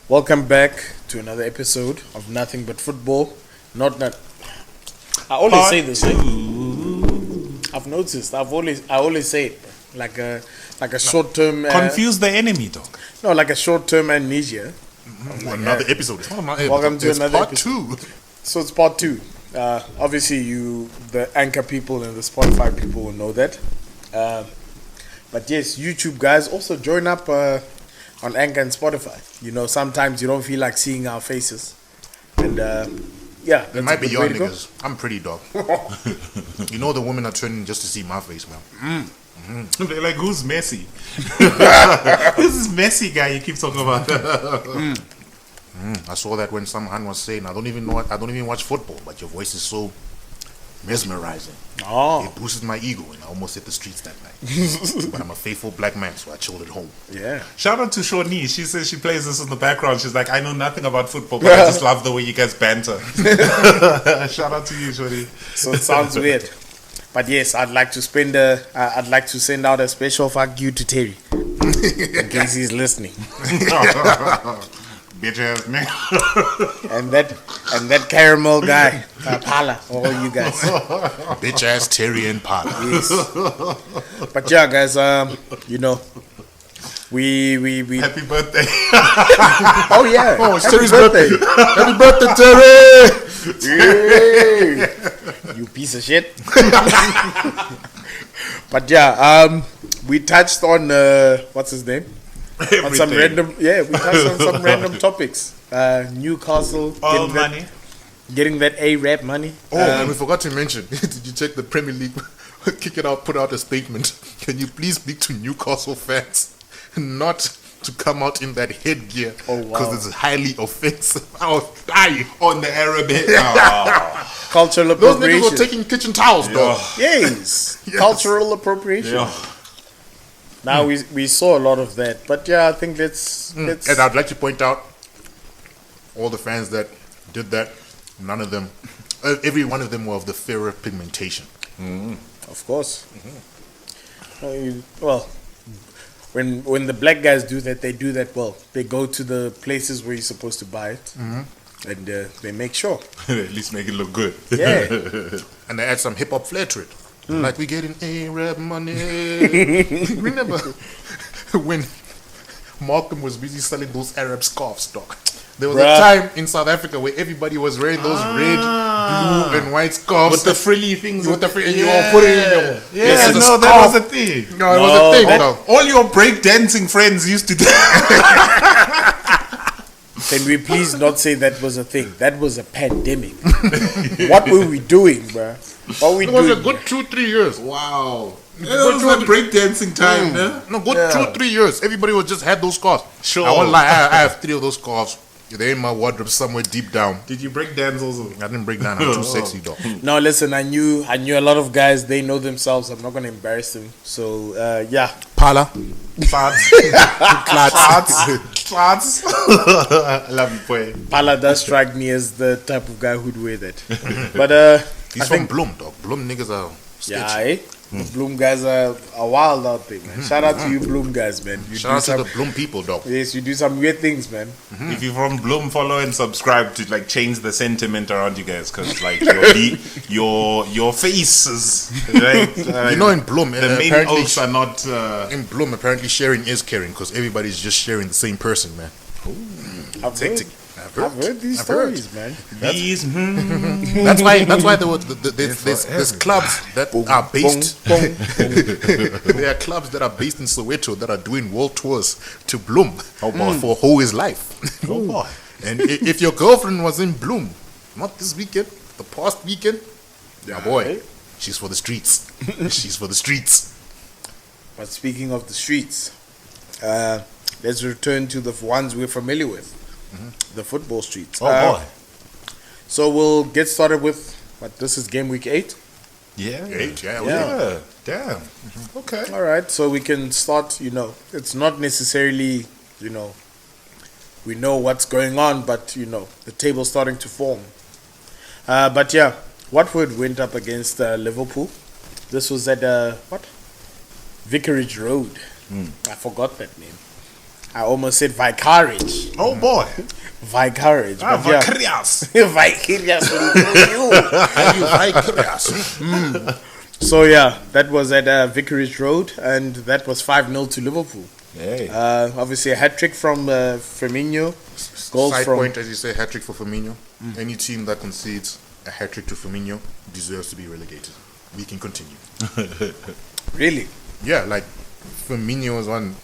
Welcome back to another episode of Nothing But Football. I always say this. I've noticed. I always say it like a short term. Confuse the enemy, dog. No, like a short term amnesia. Like, another episode. It's not another welcome episode. to another part episode. 2. So it's part 2. Obviously, the Anchor people and the Spotify people will know that. But yes, YouTube guys also join up on Anchor and Spotify. You know, sometimes you don't feel like seeing our faces, and yeah, It might be your niggas. I'm pretty, dog. You know the women are turning just to see my face, man. They're like, who's Messi? Who's this Messi guy you keep talking about? I saw that when some man was saying, I don't even watch football, but your voice is so mesmerizing. Oh, It boosted my ego, and I almost hit the streets that night. But I'm a faithful black man, so I chilled at home. yeah. Shout out to Shawnee. She says she plays this in the background. She's like, I know nothing about football, but I just love the way you guys banter. Shout out to you, Shawnee. So it sounds weird, but yes, I'd like to send out a special fuck you to Terry in case he's listening. Bitch ass man. And that caramel guy, Pala, all you guys. Bitch ass Terry and Pala. Yes. But yeah, guys, you know, we Happy birthday. oh yeah, Oh, it's happy Terry's birthday. Happy birthday, Terry! Yeah. You piece of shit. But yeah, we touched on what's his name? On some random, we touched on some random topics. Newcastle All money. getting that A-rap money. Oh, and we forgot to mention, did you check the Premier League? Kick it out, put out a statement. Can you please speak to Newcastle fans not to come out in that headgear? Oh, wow. Because it's highly offensive. I was dying. On the Arabian. Cultural Those appropriation. niggas were taking kitchen towels, dog. Yes. Yes. Cultural appropriation. Yeah. Now we saw a lot of that, but yeah, I think let's And I'd like to point out all the fans that did that. None of them, every one of them were of the fairer pigmentation. of course. Well, when the black guys do that, they do that well. They go to the places where you're supposed to buy it, and they make sure. At least make it look good. Yeah. And they add some hip hop flair to it. Like we getting Arab money. Remember when Malcolm was busy selling those Arab scarves, dog? There was a time in South Africa where everybody was wearing those red, blue, and white scarves With the frilly things. and you all put it in your Yeah, as a no, that scarf. was a thing. No, it was a thing, dog. All your breakdancing friends used to do. Can we please not say that was a thing? That was a pandemic. What were we doing, bruh? What were we It was a doing? good 2-3 years. Wow. It was like breakdancing time, yeah? No, good 2-3 years. Everybody was just had those scarves. Sure. I won't lie, I have 3 of those scarves. They're in my wardrobe somewhere deep down. Did you break dance also? I didn't break down. I'm too sexy, dog. No, listen, I knew a lot of guys. They know themselves. I'm not gonna embarrass them. So yeah, Pala. Clats. Love you, boy. Pala does strike me as the type of guy who'd wear that. But He's I from think Bloom, dog. Bloom niggas are sketchy. the Bloom guys are wild out there, man. Shout out to you, Bloom guys, man. You Shout out do to the Bloom people, dog. yes, you do some weird things, man. If you're from Bloom, follow and subscribe to like change the sentiment around you guys, because like your faces, right? You know, in Bloom, the main apparently, oaks are not. in Bloom, apparently sharing is caring because everybody's just sharing the same person, man. I've Hectic. I've heard these I've heard. stories, man. These. That's why there's clubs that are based. There are clubs that are based in Soweto that are doing world tours to Bloom for Whole Is Life. Oh boy. And if your girlfriend was in Bloom, not this weekend, the past weekend, yeah, boy, she's for the streets. She's for the streets. But speaking of the streets, let's return to the ones we're familiar with, the football streets. Oh boy. So we'll get started with what? This is game week 8. Yeah. Yeah. Damn. Okay. All right, so we can start. You know, it's not necessarily, you know, we know what's going on, but you know, the table's starting to form. But yeah, Watford went up against Liverpool. This was at what? Vicarage Road. I forgot that name. I almost said vicarage. Oh boy. Vicarage. Ah, but yeah. vicarious. Vicarious. Are you vicarious? So yeah, that was at Vicarage Road, and that was 5-0 to Liverpool. Hey. Obviously a hat trick from Firmino. Goals Side from point, as you say, hat trick for Firmino. Any team that concedes a hat trick to Firmino deserves to be relegated. We can continue. really. Yeah, like Firmino has won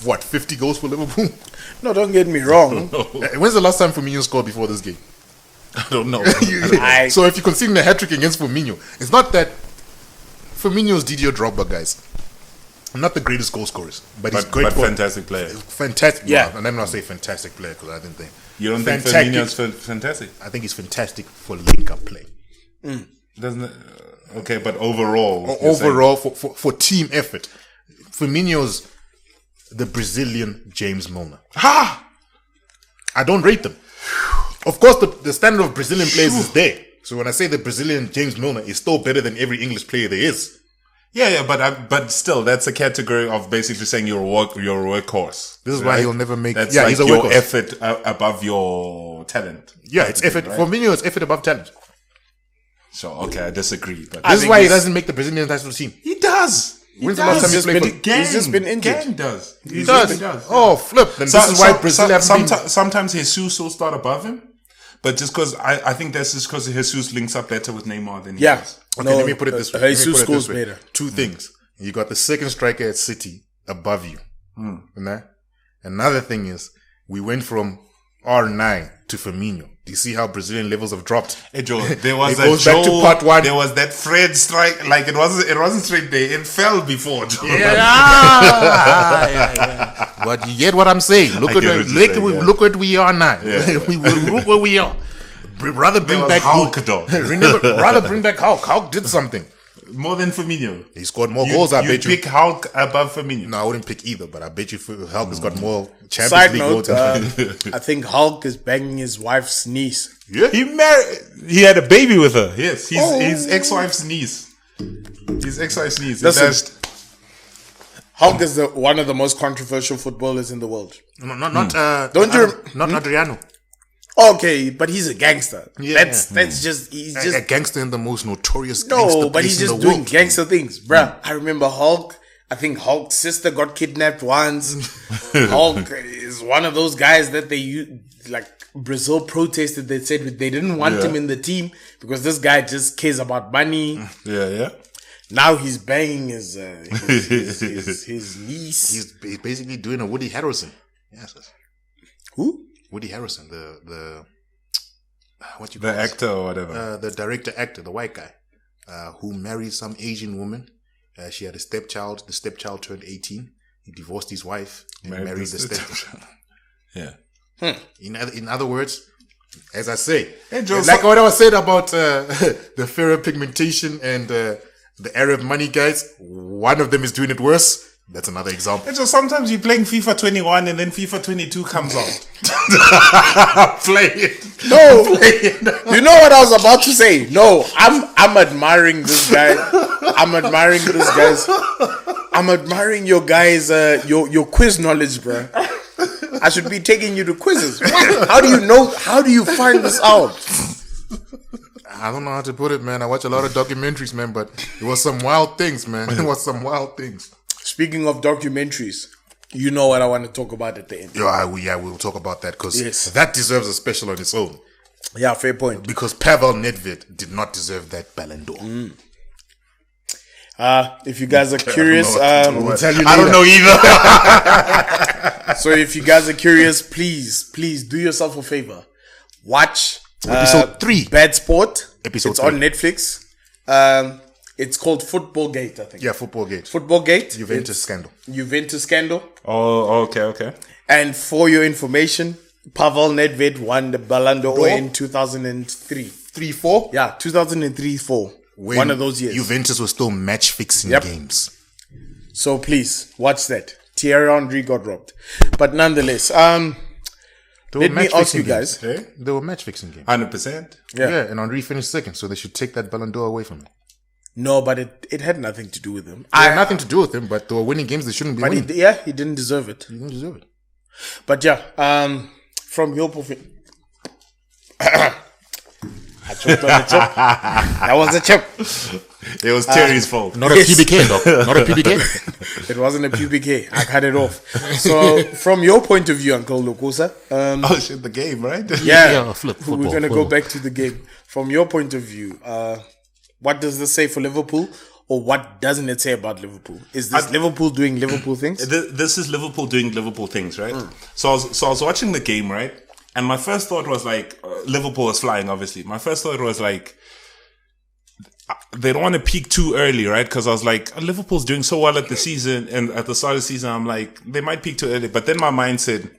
what 50 goals for Liverpool. No, don't get me wrong. When's the last time Firmino scored before this game? I don't know. So if you concede a hat trick against Firmino, it's not that Firmino's Didier Drogba, guys. Not the greatest goal scorers, but he's great. But fantastic player. Fantastic. Yeah. And I'm not saying fantastic player because I didn't think. You don't think Fantastic. Firmino's fantastic? I think he's fantastic for link-up play. Doesn't it? Okay, but overall. Overall, for team effort, Firmino's the Brazilian James Milner. Ha! I don't rate them. Of course, the standard of Brazilian players is there. So when I say the Brazilian James Milner is still better than every English player there is. Yeah, but still, that's a category of basically saying you're a workhorse. This is why he'll never make. That's yeah, like he's a your workhorse. effort above your talent. Yeah, it's effort. Right? Firmino is effort above talent. So okay, I disagree. But This is why he doesn't make the Brazilian national team. he does. When's the last time he played for? He's just been injured. Gang does. He does. Oh, flip. Then this is why Brazil haven't been. Sometimes Jesus will start above him, but just because I think that's just because Jesus links up better with Neymar than he Yeah. does. Okay, let me put it this way. Jesus scores better. Two things. You got the second striker at City above you. Nah? Another thing is, we went from R9 to Firmino. Do you see how Brazilian levels have dropped? Hey Joe, there was It goes back to part one. There was that Fred strike. Like it wasn't straight there. It fell before. Joe. Yeah. But you get what I'm saying. Look what we are now. Yeah. Look where we are. Rather bring was back Hulk, Hulk. though. Remember, rather bring back Hulk. Hulk did something. More than Firmino. He scored more goals. I bet you. Pick Hulk above Firmino. No, I wouldn't pick either. But I bet you Hulk has got more Champions Side League note, goals. I think Hulk is banging his wife's niece. Yeah. He had a baby with her. Yes, his ex-wife's niece. His ex-wife's niece. Listen, Hulk is one of the most controversial footballers in the world. Not Adriano. Okay, but he's a gangster. Yeah. That's just he's A just gangster in the most notorious gangster no, but place he's in just the doing world. gangster things, bruh. I remember Hulk. I think Hulk's sister got kidnapped once. Hulk is one of those guys that like Brazil protested. They said they didn't want him in the team because this guy just cares about money. Yeah. Now he's banging his niece. He's basically doing a Woody Harrelson. Yes. Who? Woody Harrelson, the what you The call it? actor or whatever. The director actor, the white guy, who married some Asian woman. She had a stepchild. The stepchild turned 18. He divorced his wife and married the stepchild. Yeah. In other words, as I say, Hey, Joe, like what I was saying about the fairer pigmentation and the Arab money guys, one of them is doing it worse. That's another example. So sometimes you're playing FIFA 21 and then FIFA 22 comes out. Play it. No, you know what I was about to say. No, I'm admiring this guy. I'm admiring this guy's. I'm admiring your guys. Your quiz knowledge, bro. I should be taking you to quizzes. How do you know? How do you find this out? I don't know how to put it, man. I watch a lot of documentaries, man, but it was some wild things, man. It was some wild things. Speaking of documentaries, you know what I want to talk about at the end. We'll talk about that because Yes. that deserves a special on its own. Yeah, fair point. Because Pavel Nedved did not deserve that Ballon d'Or. If you guys are curious, We'll tell you later. I don't know either. so if you guys are curious, please do yourself a favor. Watch Episode 3. Bad Sport. Episode it's 3. on Netflix. It's called Football Gate, I think. Yeah, Football Gate. Football Gate. Juventus It's scandal. Juventus scandal. Oh, okay. And for your information, Pavel Nedved won the Ballon d'Or in 2003. 3-4. Yeah, 2003-4. One of those years. Juventus was still match fixing games. So please watch that. Thierry Henry got robbed, but nonetheless, let me ask you guys. They were match fixing games. 100%. Yeah, and Henry finished second, so they should take that Ballon d'Or away from him. No, but it had nothing to do with him. It had nothing to do with him, but they were winning games they shouldn't be But winning. he didn't deserve it. He didn't deserve it. But yeah, from your point, I choked on the chip. That was a chip. It was Terry's fault. Not a PBK, doc. Not a PBK. It wasn't a PBK. I cut it off. So, from your point of view, Uncle Lokosa, Oh shit, the game, right? yeah, Football, we're gonna go back to the game. From your point of view, what does this say for Liverpool, or what doesn't it say about Liverpool? Is this Liverpool doing Liverpool things? This is Liverpool doing Liverpool things, right? So I was watching the game, right? And my first thought was like, Liverpool was flying, obviously. My first thought was like, they don't want to peak too early, right? Because I was like, Liverpool's doing so well at the season, and at the start of the season, I'm like, they might peak too early. But then my mind said,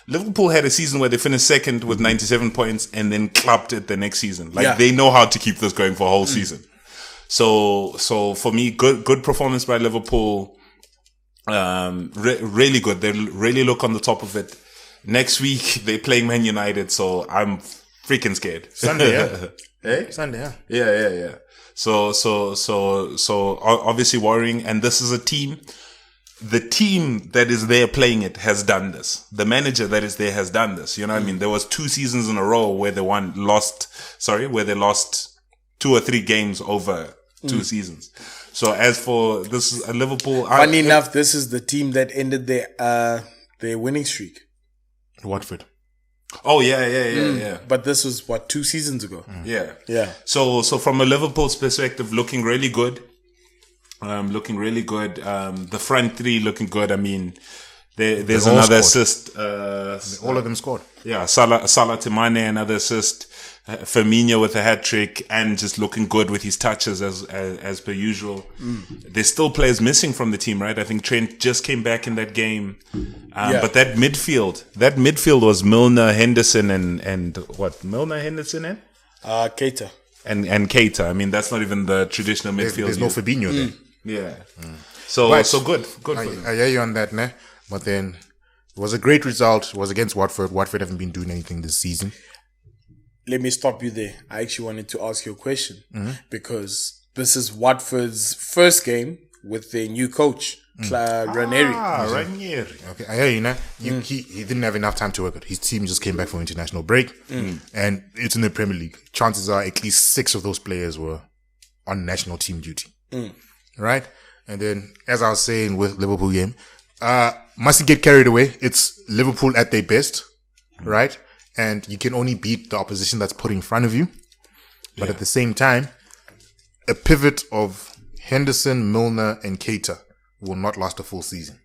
Liverpool had a season where they finished second with 97 points and then clubbed it the next season. Like, they know how to keep this going for a whole season. So for me, good performance by Liverpool. Really good. They really look on the top of it. Next week they're playing Man United, so I'm freaking scared. Sunday, yeah. Eh? Sunday, yeah. Yeah. So obviously worrying, and this is a team. The team that is there playing it has done this. The manager that is there has done this. You know what I mean? There was 2 seasons in a row where they lost 2 or 3 games over 2 seasons. So as for this is a Liverpool. Funny enough, this is the team that ended their winning streak. Watford. Oh yeah. But this was 2 seasons ago. Yeah. So from a Liverpool's perspective, looking really good. The front 3 looking good. I mean, there's another scored. assist. All of them scored. Yeah, Salah to Mane, another assist. Firmino with a hat trick and just looking good with his touches as per usual. There's still players missing from the team, right? I think Trent just came back in that game. But that midfield was Milner, Henderson, and what? Milner, Henderson, and Keita. And Keita. I mean, that's not even the traditional midfield. There's no Fabinho there. Yeah. So good for them. I hear you on that, ne? But then it was a great result. It was against Watford. Watford haven't been doing anything this season. Let me stop you there. I actually wanted to ask you a question because this is Watford's first game with their new coach, Ranieri. Ranieri. Okay, I hear you now. He didn't have enough time to work it. His team just came back from international break, and it's in the Premier League. Chances are at least 6 of those players were on national team duty, right? And then, as I was saying with Liverpool game, mustn't get carried away. It's Liverpool at their best, right? And you can only beat the opposition that's put in front of you. But at the same time, a pivot of Henderson, Milner, and Keita will not last a full season.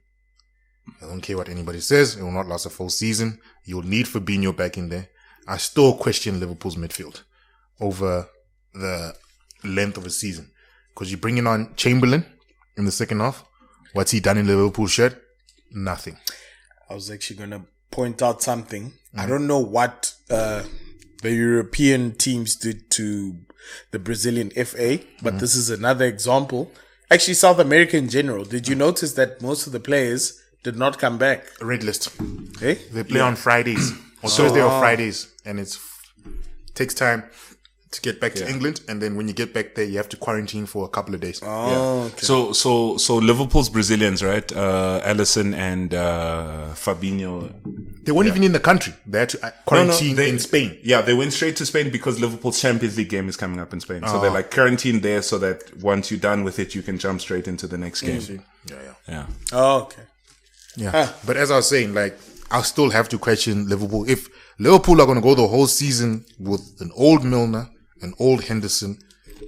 I don't care what anybody says. It will not last a full season. You'll need Fabinho back in there. I still question Liverpool's midfield over the length of a season. Because you're bringing on Chamberlain in the second half. What's he done in the Liverpool shirt? Nothing. I was actually going to point out something. I don't know what the European teams did to the Brazilian FA, but this is another example. Actually, South America in general. Did you notice that most of the players did not come back? Red list. Eh? They play on Fridays or Thursday or Fridays, and it takes time to get back to England, and then when you get back there, you have to quarantine for a couple of days. Okay. So Liverpool's Brazilians, right? Alisson and Fabinho. They weren't even in the country. They had to quarantine in Spain. Yeah, they went straight to Spain because Liverpool's Champions League game is coming up in Spain. So they're like quarantined there so that once you're done with it, you can jump straight into the next game. Yeah. Oh, okay. Yeah. But as I was saying, like, I'll still have to question Liverpool. If Liverpool are going to go the whole season with an old Milner, an old Henderson,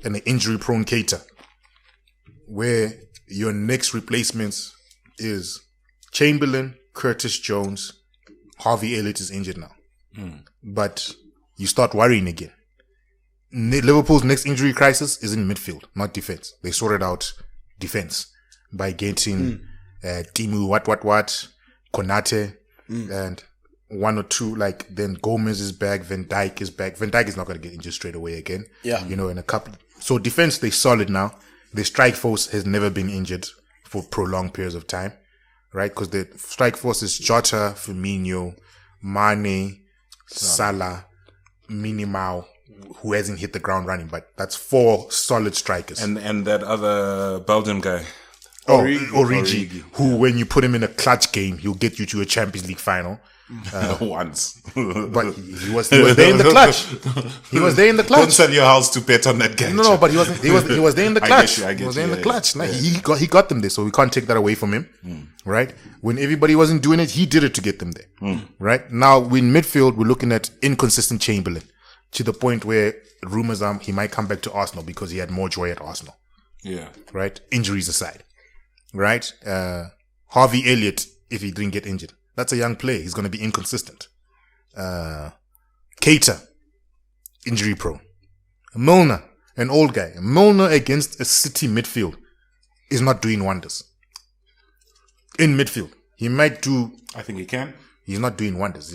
and an injury-prone Keita, where your next replacements is Chamberlain, Curtis Jones, Harvey Elliott is injured now. But you start worrying again. Liverpool's next injury crisis is in midfield, not defense. They sorted out defense by getting Timu, Konate, and 1 or 2, like, then Gomez is back, Van Dijk is back. Van Dijk is not going to get injured straight away again. Yeah. You know, in a couple. So defense, they're solid now. The strike force has never been injured for prolonged periods of time, right? Because the strike force is Jota, Firmino, Mane, Salah, Minimao, who hasn't hit the ground running, but that's 4 solid strikers. And that other Belgian guy. Origi, who when you put him in a clutch game, he'll get you to a Champions League final. Once. But he was there in the clutch. He was there in the clutch. Don't sell your house to bet on that guy. No, but he was there in the clutch. I get he was you, there in the clutch. No, he got them there, so we can't take that away from him. Right? When everybody wasn't doing it, he did it to get them there. Right? Now, in midfield, we're looking at inconsistent Chamberlain to the point where rumors are he might come back to Arsenal because he had more joy at Arsenal. Yeah. Right? Injuries aside. Right? Harvey Elliott, if he didn't get injured. That's a young player. He's going to be inconsistent. Keita, injury prone. Milner, an old guy. Milner against a City midfield is not doing wonders. In midfield, he might do. I think he can. He's not doing wonders.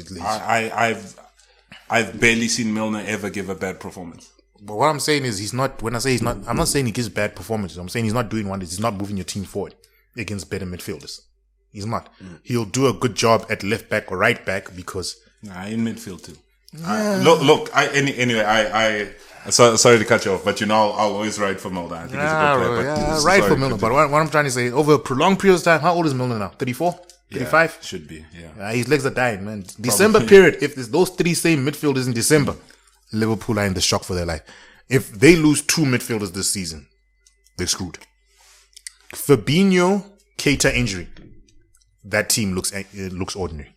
I've barely seen Milner ever give a bad performance. But what I'm saying is he's not. When I say he's not, I'm not saying he gives bad performances. I'm saying he's not doing wonders. He's not moving your team forward against better midfielders. He's not. He'll do a good job at left back or right back because in midfield too. Sorry to cut you off, but I'll always ride for Milner. I think he's a good player. Right for Milner. But what I'm trying to say, over a prolonged period of time, how old is Milner now? 34? 35? Should be, yeah. His legs are dying, man. December period, if there's those 3 same midfielders in December, Liverpool are in the shock for their life. If they lose 2 midfielders this season, they're screwed. Fabinho, Keita injury. That team looks ordinary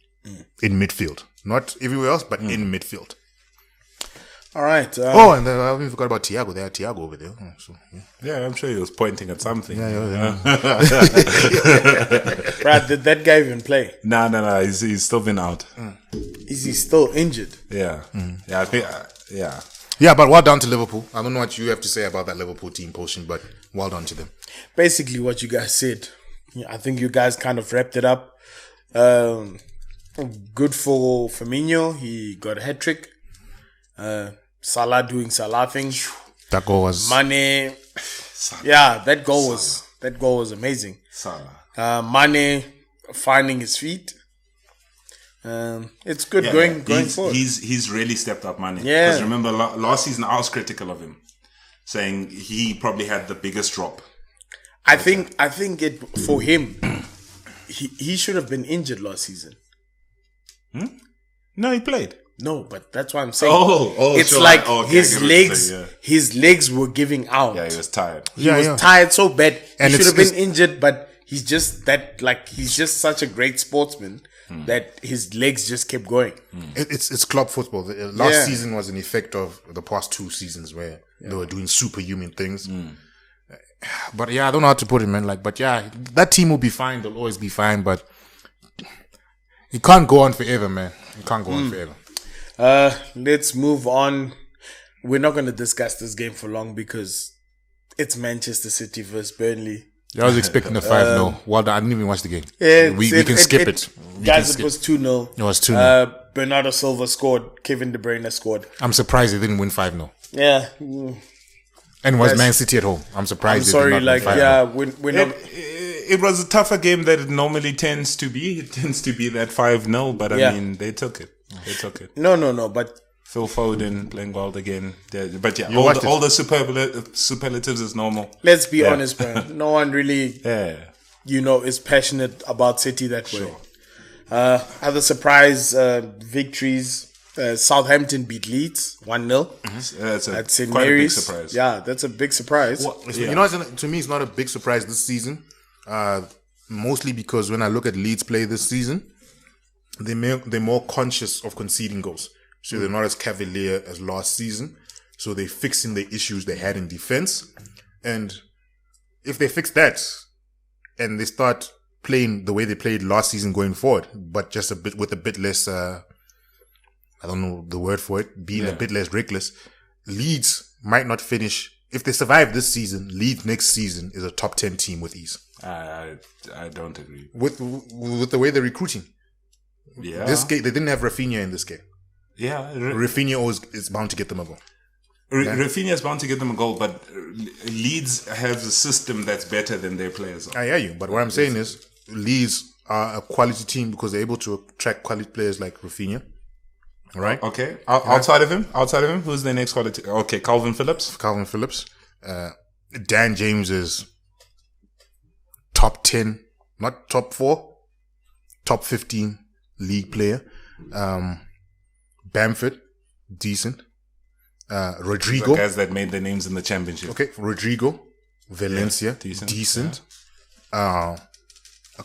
in midfield. Not everywhere else, but in midfield. All right. And I haven't forgot about Thiago. They had Thiago over there. Yeah, I'm sure he was pointing at something. Brad, did that guy even play? No. He's still been out. Is he still injured? Yeah. Yeah, I think. Yeah. Yeah, but well done to Liverpool. I don't know what you have to say about that Liverpool team posting, but well done to them. Basically, what you guys said. I think you guys kind of wrapped it up. Good for Firmino. He got a hat-trick. Salah doing Salah things. That goal was... Mane. Yeah, that goal was amazing. Salah. Mane finding his feet. It's good going forward. He's really stepped up, Mane. Yeah. Because remember, last season I was critical of him, saying he probably had the biggest drop. I think it for him, he should have been injured last season. No, he played. No, but that's what I'm saying. It's sure. like Okay, his legs were giving out. Yeah, he was tired. He was tired so bad. And he should have been injured, but he's just such a great sportsman that his legs just kept going. It's club football. Last season was an effect of the past 2 seasons where they were doing superhuman things. But I don't know how to put it, man. That team will be fine. They'll always be fine, but it can't go on forever, man. It can't go on forever. Let's move on. We're not going to discuss this game for long because it's Manchester City versus Burnley. I was expecting a 5-0. Well done. I didn't even watch the game. Yeah, we can skip it. Guys, it was 2-0. It was 2-0. Bernardo Silva scored. Kevin De Bruyne scored. I'm surprised they didn't win 5-0. Yeah. And was Man City at home. I'm surprised they did not win 5-0. We're not... It was a tougher game than it normally tends to be. It tends to be that 5-0, but I mean, they took it. No, but... Phil Foden playing well again. But yeah, all the superlatives is normal. Let's be honest, bro. No one really, is passionate about City that way. Other surprise victories. Southampton beat Leeds 1-0 at St. Mary's. Big surprise. Yeah, that's a big surprise. You know, to me, it's not a big surprise this season. Mostly because when I look at Leeds play this season, they're more conscious of conceding goals. So they're not as cavalier as last season. So they're fixing the issues they had in defense. And if they fix that and they start playing the way they played last season going forward, but just a bit less, I don't know the word for it, being a bit less reckless, Leeds might not finish. If they survive this season, Leeds next season is a top 10 team with ease. I don't agree. With the way they're recruiting. Yeah. This game, they didn't have Rafinha in this game. Yeah. Rafinha is bound to get them a goal. Rafinha is bound to get them a goal, but Leeds has a system that's better than their players are. I hear you, but what I'm saying is Leeds are a quality team because they're able to attract quality players like Rafinha. Right? Okay. Outside of him, who's the next quality? Okay, Calvin Phillips. Calvin Phillips. Dan James is top 10, not top 4, top 15 league player. Bamford, decent. Rodrigo. The guys that made their names in the championship. Okay, Rodrigo. Valencia, decent. decent. I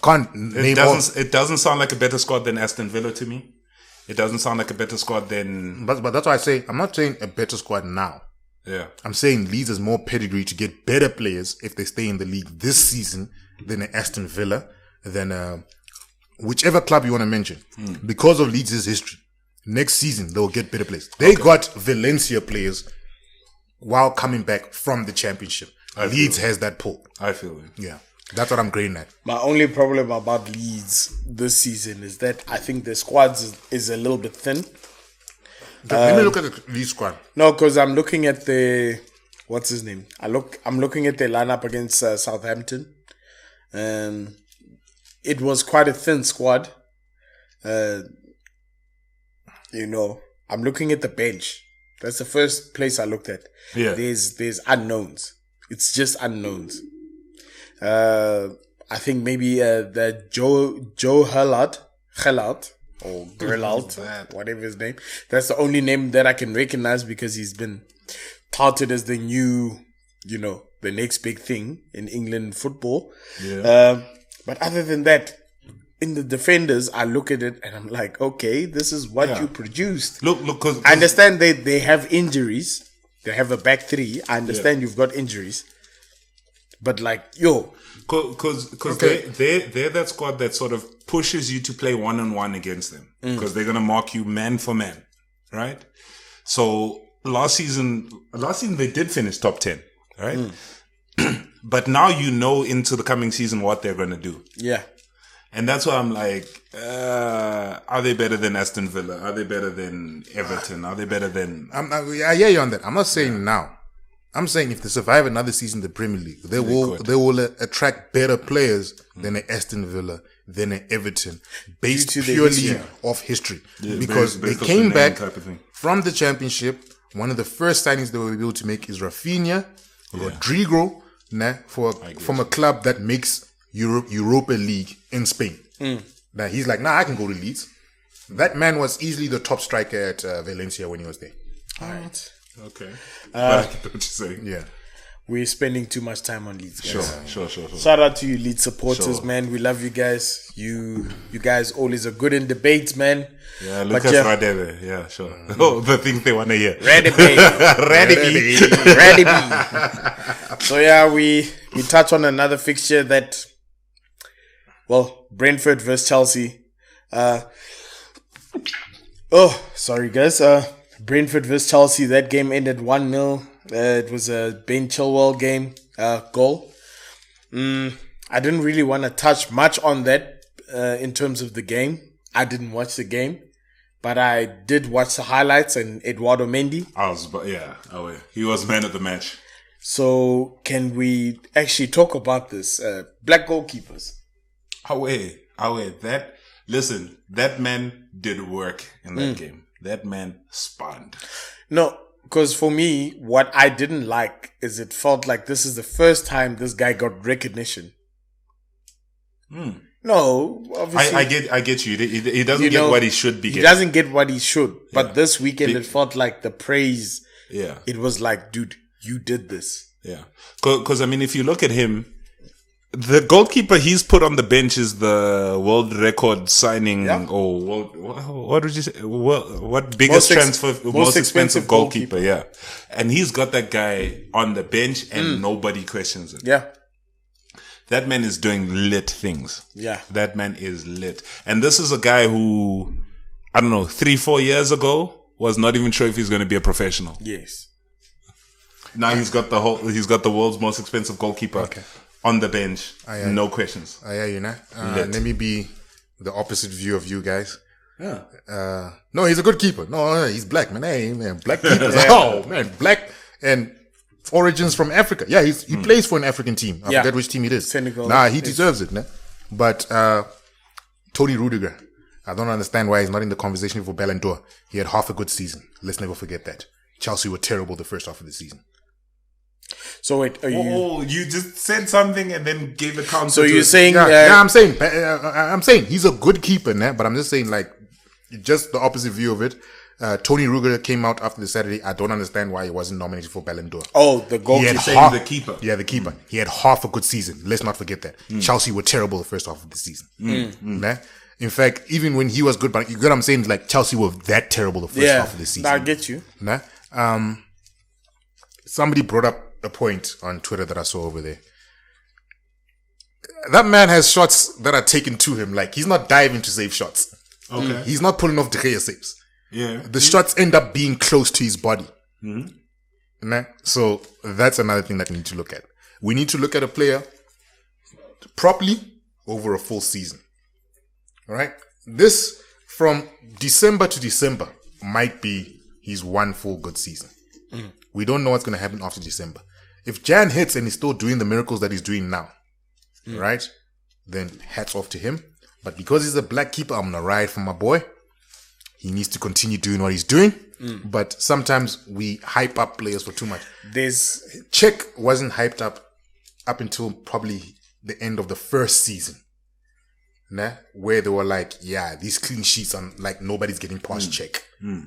can't name It doesn't sound like a better squad than Aston Villa to me. It doesn't sound like a better squad than... But that's why I say, I'm not saying a better squad now. Yeah. I'm saying Leeds has more pedigree to get better players if they stay in the league this season than Aston Villa, than whichever club you want to mention. Because of Leeds' history, next season they'll get better players. They got Valencia players while coming back from the championship. Leeds has that pull. I feel it. Yeah. That's what I'm grading at. My only problem about Leeds this season is that I think the squad is a little bit thin. Let me look at the Leeds squad. No, because I'm looking at what's his name? I'm looking at their lineup against Southampton. It was quite a thin squad. I'm looking at the bench. That's the first place I looked at. Yeah. There's unknowns. It's just unknowns. I think maybe the Joe Hellard or Grillard, whatever his name. That's the only name that I can recognize because he's been touted as the new, the next big thing in England football. Yeah. But other than that, in the defenders, I look at it and I'm like, okay, this is what you produced. Look, because I understand they have injuries. They have a back three. I understand you've got injuries. But because they're that squad that sort of pushes you to play 1-on-1 against them because they're gonna mark you man for man, right? So last season they did finish top 10, right? But now into the coming season what they're gonna do. Yeah. And that's why I'm like, are they better than Aston Villa? Are they better than Everton? Are they better than... I hear you on that. I'm not saying now. I'm saying if they survive another season in the Premier League, they will attract better players than an Aston Villa, than an Everton, based purely off history. Because they came back from the Championship. One of the first signings they were able to make is Rafinha, Rodrigo, from a club that makes Europa League in Spain. Now he's like, I can go to Leeds. That man was easily the top striker at Valencia when he was there. All right. Okay. But I get what you're saying. Yeah. We're spending too much time on Leeds, guys. Sure. Shout out to you Leeds supporters, man. We love you guys. You guys always are good in debates, man. Yeah, Lucas right there. Yeah, sure. Oh, the things they want to hear. Ready be. So we touch on another fixture that, Brentford versus Chelsea. Sorry guys. Brentford vs Chelsea, that game ended 1-0. It was a Ben Chilwell game, goal. I didn't really want to touch much on that in terms of the game. I didn't watch the game, but I did watch the highlights and Eduardo Mendy. He was man of the match. So can we actually talk about this? Black goalkeepers. That man did work in that game. That man spawned. No, because for me, what I didn't like is it felt like this is the first time this guy got recognition. No, obviously. I get you. He doesn't get what he should be getting. He doesn't get what he should. But this weekend, it felt like the praise. Yeah. It was like, dude, you did this. Yeah. Because, if you look at him, the goalkeeper he's put on the bench is the world record signing, or what would you say? What biggest most expensive goalkeeper? Yeah, and he's got that guy on the bench, and nobody questions it. Yeah, that man is doing lit things. Yeah, that man is lit, and this is a guy who, 3-4 years ago was not even sure if he's going to be a professional. Yes. Now he's got the world's most expensive goalkeeper. Okay. On the bench, no questions. Let me be the opposite view of you guys. Yeah. No, he's a good keeper. No, he's black, man. Hey, man, black keepers. Oh, man, black and origins from Africa. Yeah, he plays for an African team. I forget which team it is. Senegal. He deserves it, man. But Tony Rudiger, I don't understand why he's not in the conversation for Ballon d'Or. He had half a good season. Let's never forget that. Chelsea were terrible the first half of the season. So wait, are you? Oh, you just said something and then gave a counter. So to you're it. saying? I'm saying he's a good keeper, nah? But I'm just saying like just the opposite view of it. Tony Ruger came out after the Saturday. I don't understand why he wasn't nominated for Ballon d'Or. Oh, the goalkeeper. saying the keeper. Yeah, the keeper. He had half a good season. Let's not forget that. Chelsea were terrible the first half of the season. Nah? In fact, even when he was good, but you get what I'm saying, like Chelsea were that terrible the first half of the season. I get you. Nah? Somebody brought up a point on Twitter that I saw over there. That man has shots that are taken to him. Like, he's not diving to save shots. Okay. He's not pulling off De Gea saves. Yeah. The shots end up being close to his body. Nah? So that's another thing that we need to look at. We need to look at a player properly over a full season. All right? This, from December to December, might be his one full good season. We don't know what's going to happen after December. If Jan hits and he's still doing the miracles that he's doing now, right? Then hats off to him. But because he's a black keeper, I'm going to ride for my boy. He needs to continue doing what he's doing. But sometimes we hype up players for too much. Czech wasn't hyped up until probably the end of the first season. Nah? Where they were like, yeah, these clean sheets are like nobody's getting past Czech.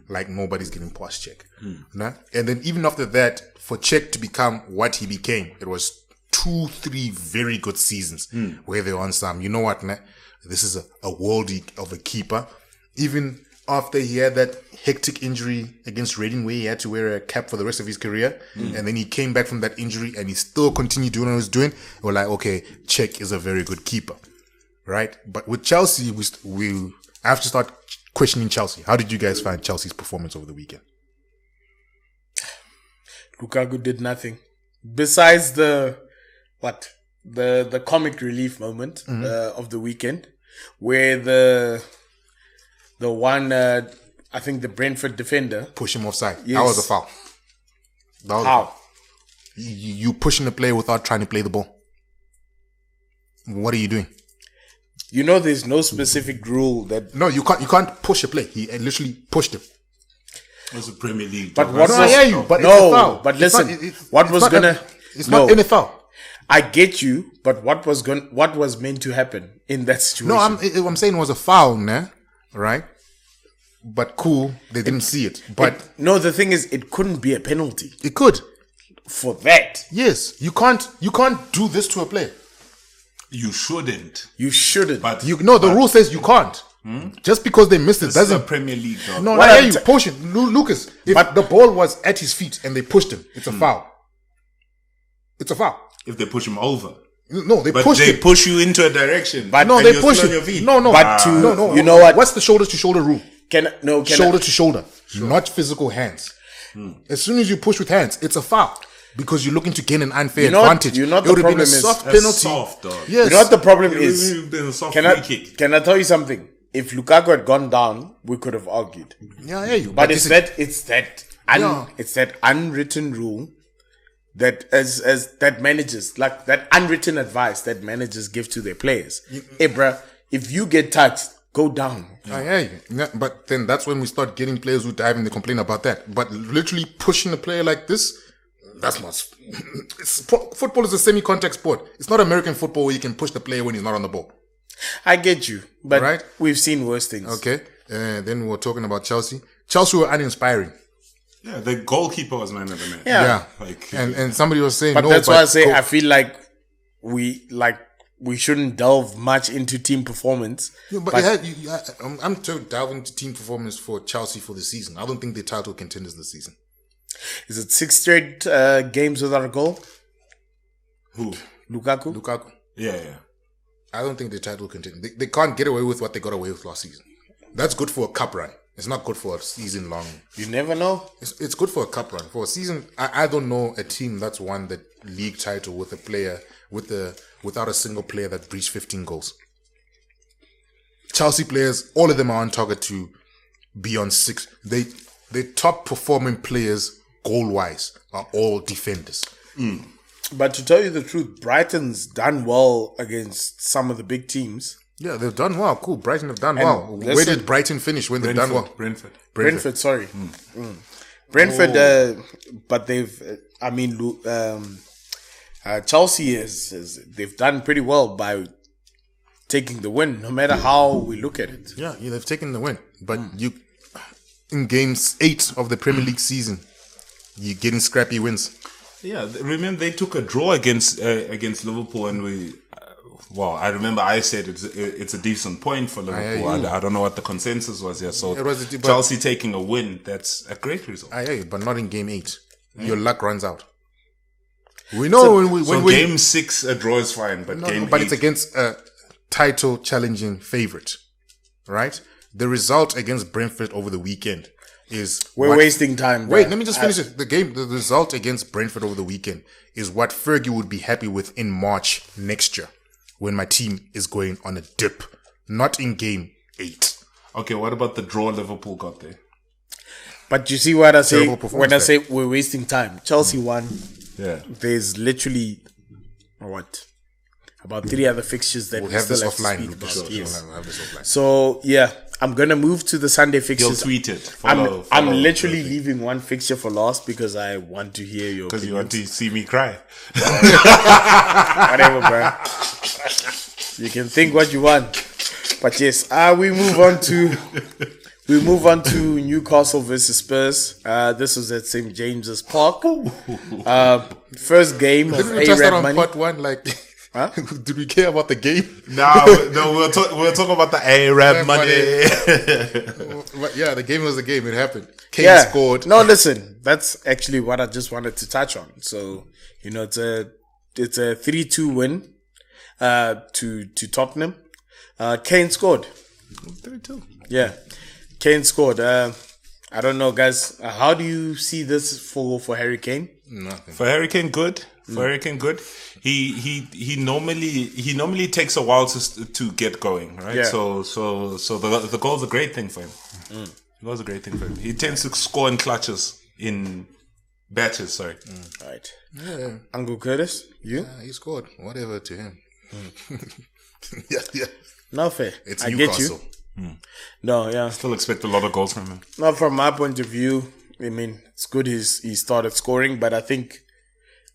Like nobody's getting past Czech. Nah? And then even after that, for Czech to become what he became, it was 2-3 very good seasons where they were on some, you know what, nah? This is a worldie of a keeper. Even after he had that hectic injury against Reading where he had to wear a cap for the rest of his career, and then he came back from that injury and he still continued doing what he was doing, we're like, okay, Czech is a very good keeper. Right? But with Chelsea, we have to start questioning Chelsea. How did you guys find Chelsea's performance over the weekend? Lukaku did nothing. Besides the comic relief moment of the weekend, where the one, I think the Brentford defender... Push him offside. Yes. That was a foul. How? You pushing the player without trying to play the ball. What are you doing? You know, there's no specific rule that... No, you can't push a play. He literally pushed him. It was a Premier League. But what I hear you, but it's a foul. But listen, It's not in a foul. I get you, but what was meant to happen in that situation? No, I'm saying it was a foul, nah? Right? But cool, they didn't see it. But no, the thing is, it couldn't be a penalty it could. for that. Yes, you can't do this to a player. You shouldn't. You shouldn't. But The rule says you can't. Just because they missed it this is a doesn't. Premier League, dog. No, What I I'm hear you. Push it, Lucas. If But- the ball was at his feet and they pushed him, it's a foul. It's a foul. If they push him over. No, they But pushed they him. push you into a direction. But No, and they you're push still on your it. feet. No. But no. you know what? What's the shoulder to shoulder rule? Shoulder to shoulder, not physical hands. As soon as you push with hands, it's a foul because you're looking to gain an unfair advantage. you know It the would have been problem a is- soft That's penalty. soft, dog. Yes. You know what the problem It is? would have been a soft Can free kick. I tell you something? If Lukaku had gone down, we could have argued. Yeah, I hear you. But this it's that unwritten rule that as that managers, like that unwritten advice that managers give to their players. Hey, bruh, if you get touched, go down. I hear you. Yeah, but then that's when we start getting players who dive and they complain about that. But literally pushing a player like this, that's not. Football is a semi-contact sport. It's not American football where you can push the player when he's not on the ball. I get you, but Right? we've seen worse things. Okay. Then we were talking about Chelsea. Chelsea were uninspiring. Yeah, the goalkeeper was man of the match. Yeah. Like, And somebody was saying, But no, that's why I say go- I feel like we shouldn't delve much into team performance. Yeah, but I'm delving into team performance for Chelsea for the season. I don't think they're title contenders this season. Is it 6 straight games without a goal? who? Lukaku? Yeah. I don't think they're title contenders. They can't get away with what they got away with last season. That's good for a cup run. It's not good for a season long. You never know. It's good for a cup run. For a season, I don't know a team that's won the league title with a player without a single player that breached 15 goals. Chelsea players, all of them are on target to be on 6. They top performing players goal wise are all defenders. But to tell you the truth, Brighton's done well against some of the big teams. Yeah, they've done well. Cool. Brighton have done well. Where listen- did Brighton finish when they've done well? Brentford. Sorry. Brentford, but they've, Chelsea they've done pretty well by taking the win, no matter how we look at it. Yeah, they've taken the win. But in games 8 of the Premier League season, you're getting scrappy wins. Yeah, remember they took a draw against Liverpool, and we. I remember I said it's a decent point for Liverpool. I don't know what the consensus was here. So Chelsea taking a win, that's a great result. But not in game 8. Your luck runs out. We know when game 6 a draw is fine, but game 8, it's against a title challenging favorite, right? The result against Brentford over the weekend is we're wasting time. Wait, let me just finish it. The result against Brentford over the weekend is what Fergie would be happy with in March next year, when my team is going on a dip, not in game 8. Okay, what about the draw Liverpool got there? But you see what I say Terrible performance when I there. say we're wasting time. Chelsea won. Yeah. There's literally about 3 other fixtures that We'll we have still this have to offline. speak Lucas. about. Yes. We'll have this offline. So yeah, I'm gonna move to the Sunday He'll fixtures. tweet it. I'm literally leaving one fixture for last because I want to hear your because you opinions. want to see me cry. Whatever, bro. You can think what you want, but yes, we move on to Newcastle versus Spurs. This was at St James's Park. First game of Didn't we touch that Arab on money. part 1? Did we care about the game? No, we'll talk about the Arab money. But yeah, the game was the game. It happened. Kane scored. No, listen, that's actually what I just wanted to touch on. So it's a 3-2 win to Tottenham. Kane scored. 3-2. Yeah, Kane scored. I don't know, guys. How do you see this for Harry Kane? Nothing. For Harry Kane, good. He normally takes a while to get going, right? Yeah. So the goal's a great thing for him. The goal's a great thing for him. He tends to score in clutches, in batches. Sorry. All right. Yeah. Uncle Curtis, you? Yeah, he scored. Whatever to him. Yeah. No fair. It's I Newcastle. get you. No, yeah. Still expect a lot of goals from him. Not from my point of view. I mean, it's good he started scoring, but I think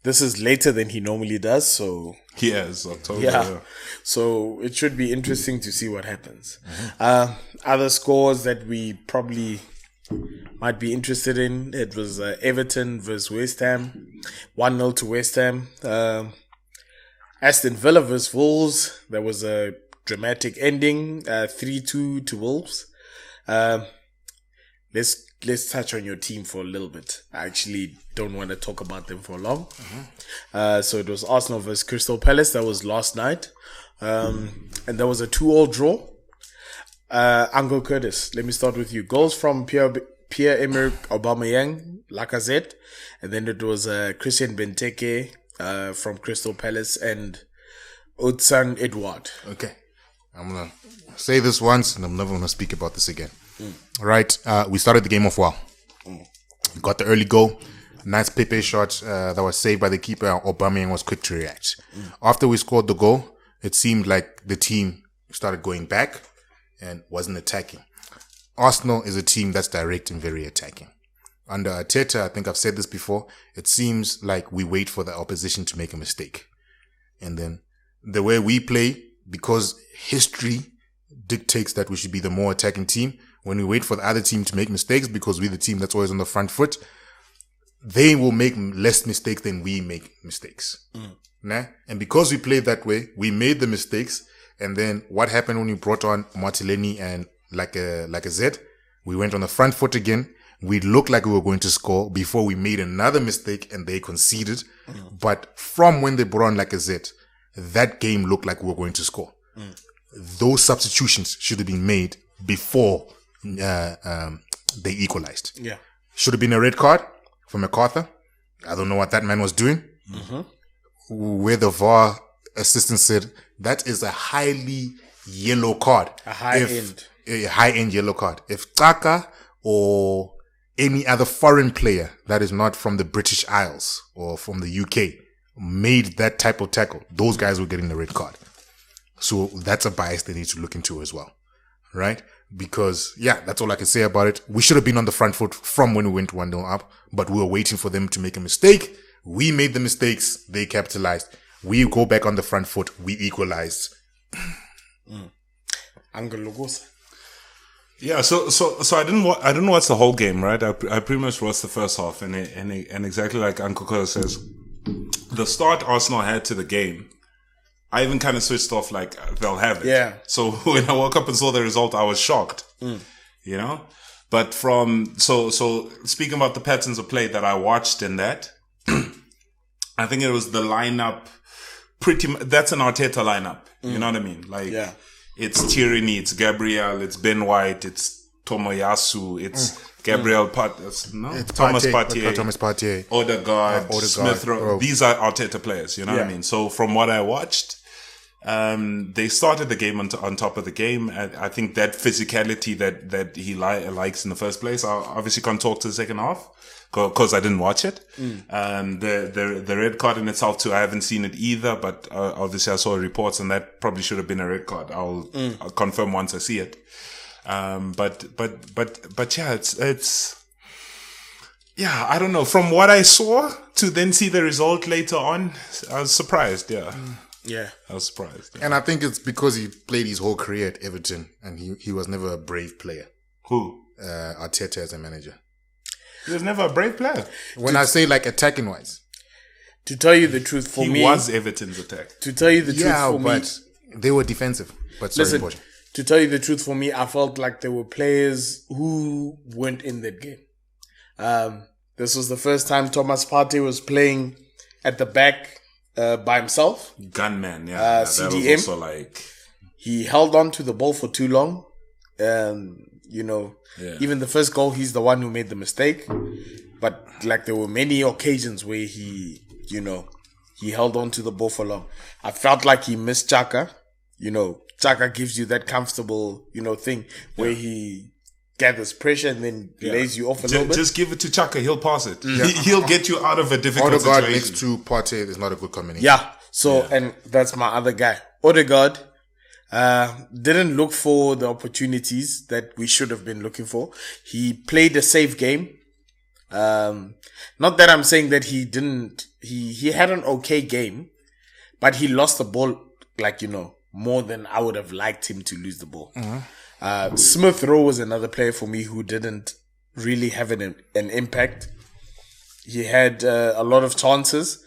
this is later than he normally does. So Yes, October. yeah. So it should be interesting to see what happens. Other scores that we probably might be interested in. It was Everton versus West Ham. 1-0 to West Ham. Aston Villa versus Wolves. There was a dramatic ending. 3-2 to Wolves. Let's touch on your team for a little bit. I actually don't want to talk about them for long. So it was Arsenal versus Crystal Palace. That was last night. And there was a 2-2 draw. Uncle Curtis, let me start with you. Goals from Pierre-Emerick Aubameyang, Lacazette. And then it was Christian Benteke from Crystal Palace and Odsonne Edouard. Okay. I'm going to say this once and I'm never going to speak about this again. Right. We started the game off well. We got the early goal. Nice Pepe shot that was saved by the keeper. Aubameyang was quick to react. After we scored the goal, it seemed like the team started going back and wasn't attacking. Arsenal is a team that's direct and very attacking. Under Arteta, I think I've said this before, it seems like we wait for the opposition to make a mistake. And then the way we play, because history dictates that we should be the more attacking team, when we wait for the other team to make mistakes, because we're the team that's always on the front foot, they will make less mistakes than we make mistakes. Nah? And because we played that way, we made the mistakes. And then what happened when we brought on Martinelli and like a Z? We went on the front foot again. We looked like we were going to score before we made another mistake and they conceded. But from when they brought on like a Z, that game looked like we were going to score. Those substitutions should have been made before they equalized. Yeah. Should have been a red card for MacArthur. I don't know what that man was doing. Where the VAR assistant said that is a highly yellow card. A high-end yellow card. If Taka or any other foreign player that is not from the British Isles or from the UK made that type of tackle, those guys were getting the red card. So that's a bias they need to look into as well. Right? Because, that's all I can say about it. We should have been on the front foot from when we went 1-0 up, but we were waiting for them to make a mistake. We made the mistakes. They capitalized. We go back on the front foot. We equalized. Yeah, so I didn't watch the whole game, right? I pretty much watched the first half, and exactly like Uncle Kola says, the start Arsenal had to the game, I even kind of switched off like they'll have it. Yeah. So when I woke up and saw the result, I was shocked. You know, but so speaking about the patterns of play that I watched in that, I think it was the lineup. That's an Arteta lineup. You know what I mean? Like, it's Tierney, it's Gabriel, it's Ben White, it's Tomoyasu, it's Gabriel Thomas Partey, Odegaard, Smith Rowe. These are Arteta players. You know what I mean? So from what I watched, they started the game on top of the game. I think that physicality that he likes in the first place. I obviously can't talk to the second half because I didn't watch it. The red card in itself too, I haven't seen it either, but obviously I saw reports and that probably should have been a red card. I'll confirm once I see it. But yeah, it's I don't know. From what I saw to then see the result later on, I was surprised. Yeah, I was surprised. Yeah. And I think it's because he played his whole career at Everton and he was never a brave player. Who? Arteta as a manager. He was never a brave player. When I say like attacking wise. To tell you the truth, for me... He was Everton's attack. To tell you the truth, for me... they were defensive. But sorry, listen, to tell you the truth, for me, I felt like there were players who weren't in that game. This was the first time Thomas Partey was playing at the back by himself. Gunman, CDM. That was also like... He held on to the ball for too long. Even the first goal, he's the one who made the mistake. But like there were many occasions where he held on to the ball for long. I felt like he missed Chaka. Chaka gives you that comfortable, thing where he gathers pressure and then lays you off a little bit. Just give it to Chaka. He'll pass it. He'll get you out of a difficult Odegaard situation. next to Partey is not a good combination. Yeah. So, and that's my other guy. Odegaard didn't look for the opportunities that we should have been looking for. He played a safe game. Not that I'm saying that he didn't. He had an okay game, but he lost the ball more than I would have liked him to lose the ball. Smith Rowe was another player for me who didn't really have an impact. He had a lot of chances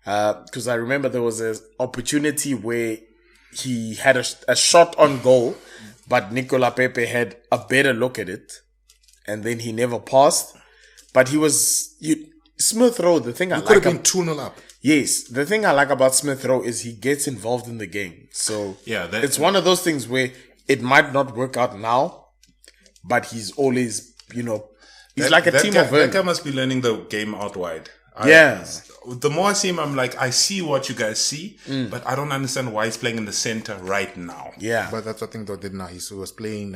because I remember there was an opportunity where he had a shot on goal, but Nicola Pepe had a better look at it, and then he never passed. But he was Smith Rowe. The thing I could have been 2-0 up. Yes, the thing I like about Smith Rowe is he gets involved in the game. So it's one of those things where it might not work out now, but he's always he's like a team of that guy must be learning the game out wide. The more I see him, I'm like, I see what you guys see, but I don't understand why he's playing in the center right now. Yeah. But that's what I think they did now. He was playing,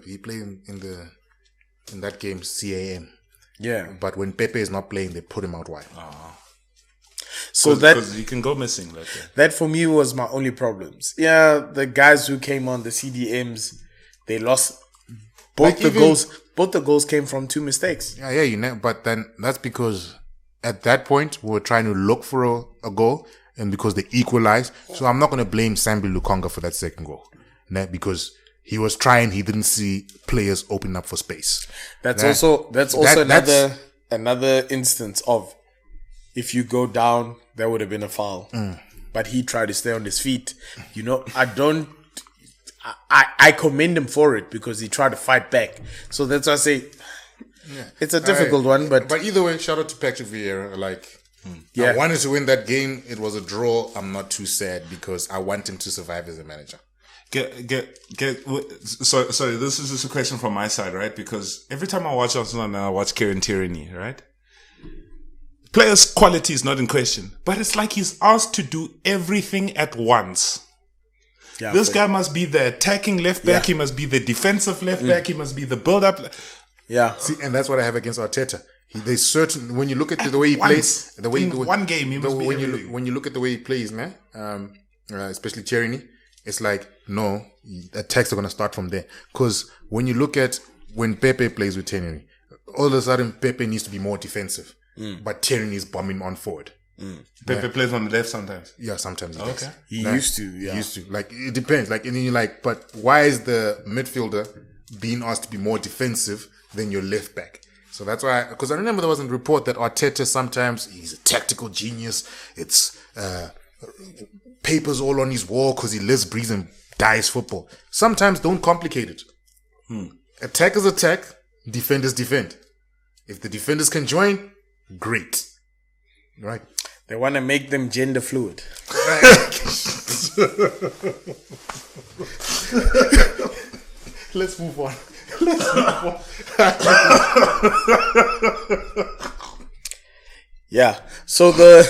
he played in that game, CAM. Yeah. But when Pepe is not playing, they put him out wide. So because he can go missing like that. That for me was my only problems. Yeah, the guys who came on, the CDMs, they lost both the goals. Both the goals came from two mistakes. Yeah, but then that's because at that point we were trying to look for a goal, and because they equalized. So I'm not going to blame Sambi Lukonga for that second goal, because he was trying. He didn't see players open up for space. That's another instance of if you go down, that would have been a foul. But he tried to stay on his feet. I commend him for it because he tried to fight back. So that's why I say it's a difficult one. But either way, shout out to Patrick Vieira. I wanted to win that game. It was a draw. I'm not too sad because I want him to survive as a manager. So this is just a question from my side, right? Because every time I watch Arsenal and I watch Kieran Tierney, right? Players' quality is not in question, but it's like he's asked to do everything at once. Yeah, this guy must be the attacking left back. He must be the defensive left back. He must be the build-up. Yeah. See, and that's what I have against Arteta. There's certain when you look at the way he plays, one game he must be when you look at the way he plays, man. especially Tierney, it's like, no, attacks are going to start from there. Because when you look at when Pepe plays with Tierney, all of a sudden Pepe needs to be more defensive. But Tierney is bombing on forward. Pepe plays on the left sometimes. Yeah, sometimes he does. He used to, yeah. He used to. Like, it depends. Like, and then you're like, but why is the midfielder being asked to be more defensive than your left back? So that's why, because I remember there was a report that Arteta sometimes, he's a tactical genius. It's papers all on his wall because he lives, breathes, and dies football. Sometimes don't complicate it. Attackers attack, defenders defend. If the defenders can join, great. Right? They want to make them gender fluid. Let's move on. Yeah. So the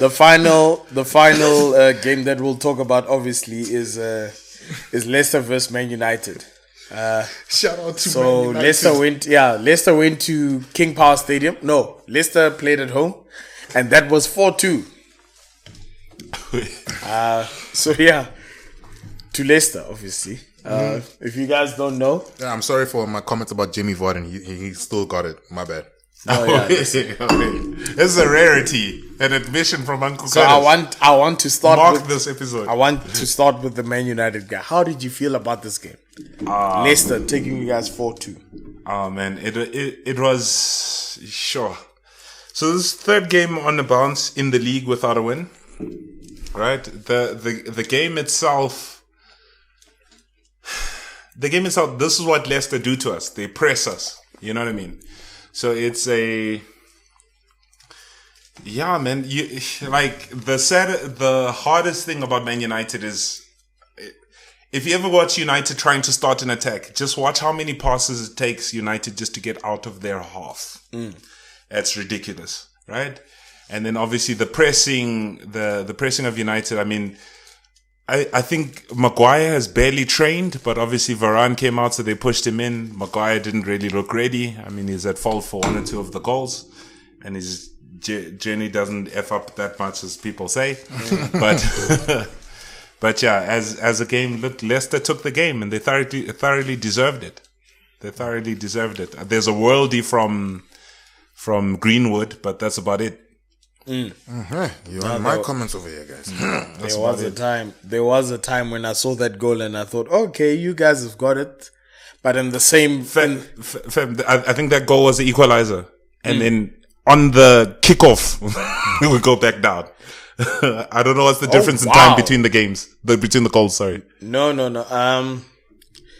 final game that we'll talk about obviously is Leicester versus Man United. Shout out to So Man United. Leicester went to King Power Stadium. No, Leicester played at home, and that was 4-2. To Leicester, obviously. If you guys don't know, Yeah, I'm sorry for my comments about Jimmy Varden. He still got it. My bad. This is a rarity, an admission from Uncle so Curtis. I want to start Mark with this episode. I want to start with the Man United guy. How did you feel about this game? Leicester taking you guys 4-2. Oh man, it was sure. So this third game on the bounce in the league without a win, right? The game itself. The game itself. This is what Leicester do to us. They press us. You know what I mean? So it's man. You like the hardest thing about Man United is. If you ever watch United trying to start an attack, just watch how many passes it takes United just to get out of their half. That's ridiculous, right? And then obviously the pressing of United. I mean, I think Maguire has barely trained, but obviously Varane came out, so they pushed him in. Maguire didn't really look ready. I mean, he's at fault for one or two of the goals, and his journey doesn't F up that much as people say. But... But yeah, as a game looked, Leicester took the game and they thoroughly deserved it. They thoroughly deserved it. There's a worldie from Greenwood, but that's about it. You want my comments over here, guys. There was a time when I saw that goal and I thought, okay, you guys have got it. But in the same... I think that goal was the equalizer. And then on the kickoff, we go back down. I don't know what's the difference in time between the games. Between the goals, sorry. No.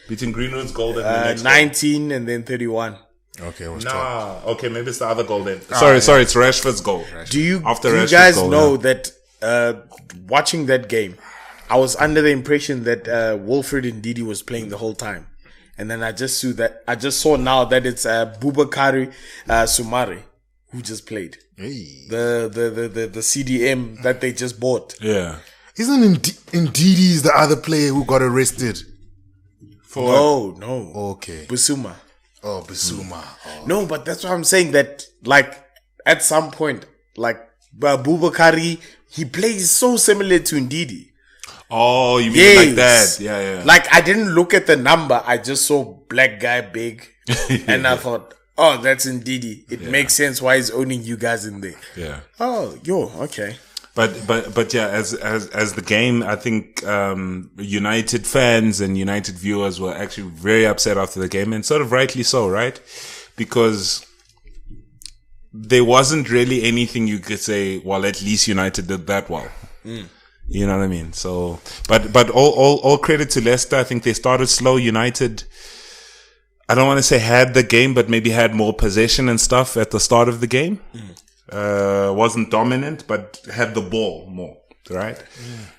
Between Greenwood's goal and the next 19 and then 31. Okay, okay, maybe it's the other goal then. Sorry, it's Rashford's goal. Do you Rashford's guys goal, know that watching that game, I was under the impression that Wilfred Ndidi was playing the whole time. And then I just saw now that it's Bubakari Sumari who just played. Hey. The CDM that they just bought. Yeah. Isn't Ndidi the other player who got arrested? No. Okay. Busuma. Oh, Bissouma. Oh. No, but that's what I'm saying, that like at some point, like Bubakari, he plays so similar to Ndidi. Oh, you mean like that? Yeah. Like I didn't look at the number, I just saw black guy big, and I thought, oh, that's Ndidi. It makes sense why he's owning you guys in there. Yeah. Oh, okay. But yeah, as the game, I think United fans and United viewers were actually very upset after the game, and sort of rightly so, right? Because there wasn't really anything you could say, well, at least United did that well. You know what I mean? So, but all credit to Leicester. I think they started slow. United, I don't want to say had the game, but maybe had more possession and stuff at the start of the game. Wasn't dominant, but had the ball more, right?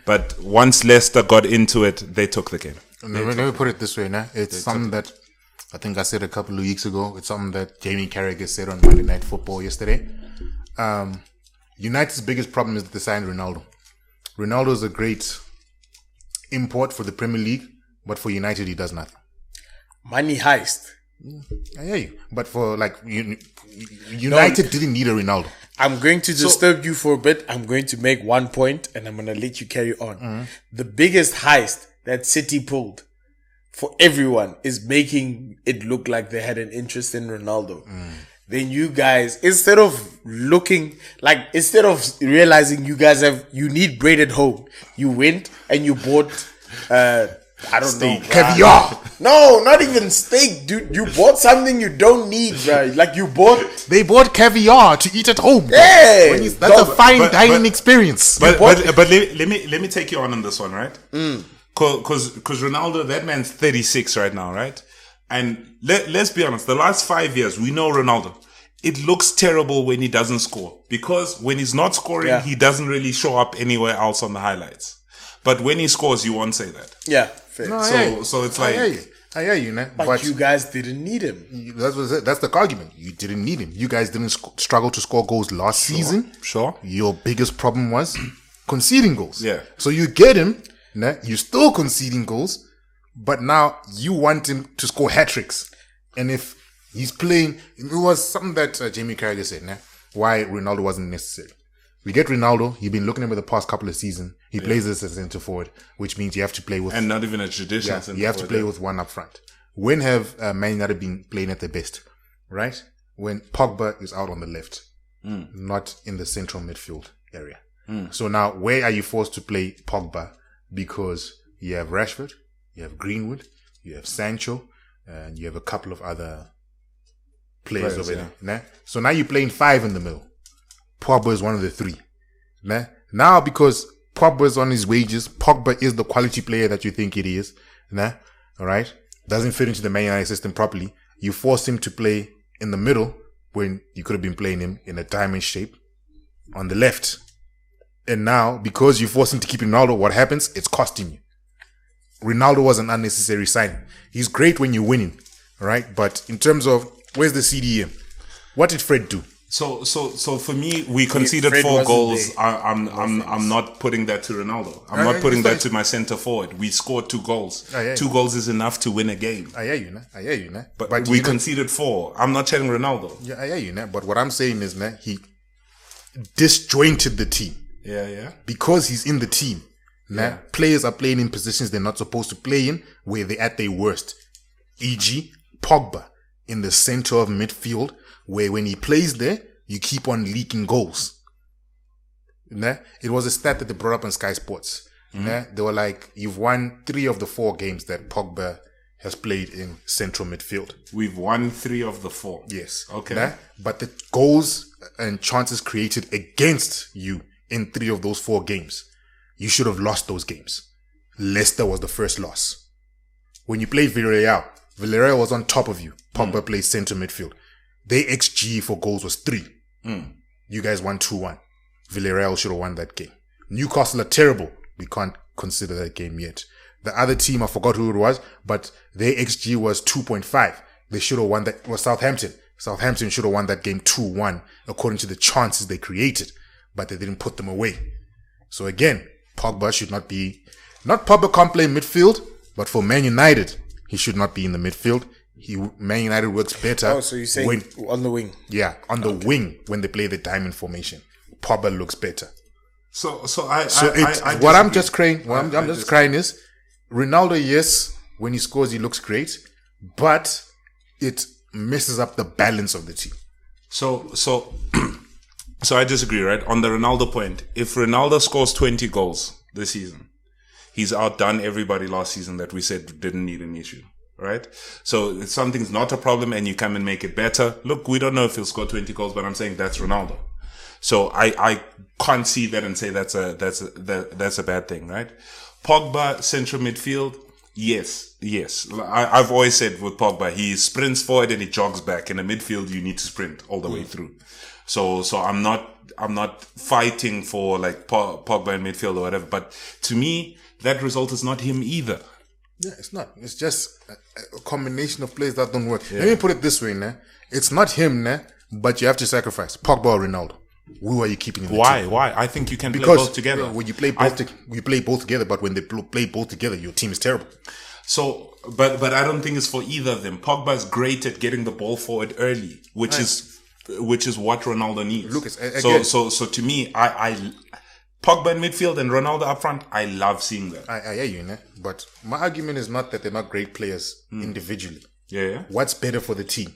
But once Leicester got into it, they took the game. Let me put it this way, nah? It's something that I think I said a couple of weeks ago. It's something that Jamie Carragher said on Monday Night Football yesterday. United's biggest problem is that they signed Ronaldo. Ronaldo is a great import for the Premier League, but for United, he does nothing. Money heist. I hear you. But for like United didn't need a Ronaldo. I'm going to disturb you for a bit. I'm going to make one point and I'm going to let you carry on. The biggest heist that City pulled for everyone is making it look like they had an interest in Ronaldo. Then you guys, instead of realizing you need bread at home, you went and you bought, I don't know. Caviar. No, not even steak, dude. You bought something you don't need, right? Like They bought caviar to eat at home. Yeah. That's a fine dining experience. But let me take you on this one, right? Because Ronaldo, that man's 36 right now, right? And let's be honest, the last 5 years, we know Ronaldo. It looks terrible when he doesn't score. Because when he's not scoring, he doesn't really show up anywhere else on the highlights. But when he scores, you won't say that. Yeah, fair. No, So it's like... I hear you, man. But you guys didn't need him. That's the argument. You didn't need him. You guys didn't struggle to score goals last season. Sure. Your biggest problem was conceding goals. Yeah. So you get him. Nah, you're still conceding goals. But now you want him to score hat-tricks. And if he's playing... It was something that Jamie Carragher said, nah, why Ronaldo wasn't necessary. We get Ronaldo. You've been looking at him the past couple of seasons. He plays as a centre forward, which means you have to play with... And not even a traditional centre forward. You have to play with one up front. When have Man United been playing at their best? Right? When Pogba is out on the left. Not in the central midfield area. So now, where are you forced to play Pogba? Because you have Rashford, you have Greenwood, you have Sancho, and you have a couple of other players over there. Nah? So now you're playing 5 in the middle. Pogba is one of the 3. Nah? Now, because Pogba is on his wages, Pogba is the quality player that you think it is. Nah? All right? Doesn't fit into the Man United system properly. You force him to play in the middle when you could have been playing him in a diamond shape on the left. And now, because you force him to keep Ronaldo, what happens? It's costing you. Ronaldo was an unnecessary signing. He's great when you're winning, right? But in terms of where's the CDM? What did Fred do? So for me, we conceded Fred 4 goals. there. I'm not putting that to Ronaldo. I'm not putting that to my centre forward. We scored 2 goals. 2 goals is enough to win a game. I hear you, nah. But we conceded 4. I'm not telling Ronaldo. Yeah, I hear you, nah. But what I'm saying is, nah, he disjointed the team. Yeah. Because he's in the team. Nah, players are playing in positions they're not supposed to play in, where they're at their worst. E.g., Pogba in the center of midfield, where when he plays there, you keep on leaking goals. Nah? It was a stat that they brought up on Sky Sports. Nah? They were like, you've won 3 of the 4 games that Pogba has played in central midfield. We've won 3 of the 4. Yes. Okay. Nah? But the goals and chances created against you in 3 of those 4 games, you should have lost those games. Leicester was the first loss. When you played Villarreal was on top of you. Pogba plays centre midfield. Their XG for goals was 3. You guys won 2-1. Villarreal should have won that game. Newcastle are terrible. We can't consider that game yet. The other team, I forgot who it was, but their XG was 2.5. They should have won that. It was Southampton. Southampton should have won that game 2-1 according to the chances they created, but they didn't put them away. So again, Pogba should not be... Not Pogba can't play midfield, but for Man United, he should not be in the midfield. Man United works better. Oh, so you're saying on the wing? Yeah, on the wing when they play the diamond formation. Pogba looks better. I'm just crying is Ronaldo, yes, when he scores he looks great, but it messes up the balance of the team. So I disagree, right? On the Ronaldo point, if Ronaldo scores 20 goals this season, he's outdone everybody last season that we said didn't need an issue. Right? So if something's not a problem and you come and make it better, look, we don't know if he'll score 20 goals, but I'm saying that's Ronaldo. So I can't see that and say that's a bad thing, right? Pogba, central midfield, yes. I've always said with Pogba, he sprints forward and he jogs back. In the midfield, you need to sprint all the way through. So I'm not fighting for like Pogba in midfield or whatever, but to me, that result is not him either. Yeah, it's not. It's just a combination of players that don't work. Yeah. Let me put it this way, nah. It's not him, nah, but you have to sacrifice Pogba or Ronaldo. Who are you keeping in the team? Why? I think you can play both together. When you play both, we play both together, but when they play both together, your team is terrible. So, but I don't think it's for either of them. Pogba is great at getting the ball forward early, which is what Ronaldo needs. Lucas, so to me, I Pogba in midfield and Ronaldo up front, I love seeing that. I hear you, né? But my argument is not that they're not great players individually. Yeah. What's better for the team?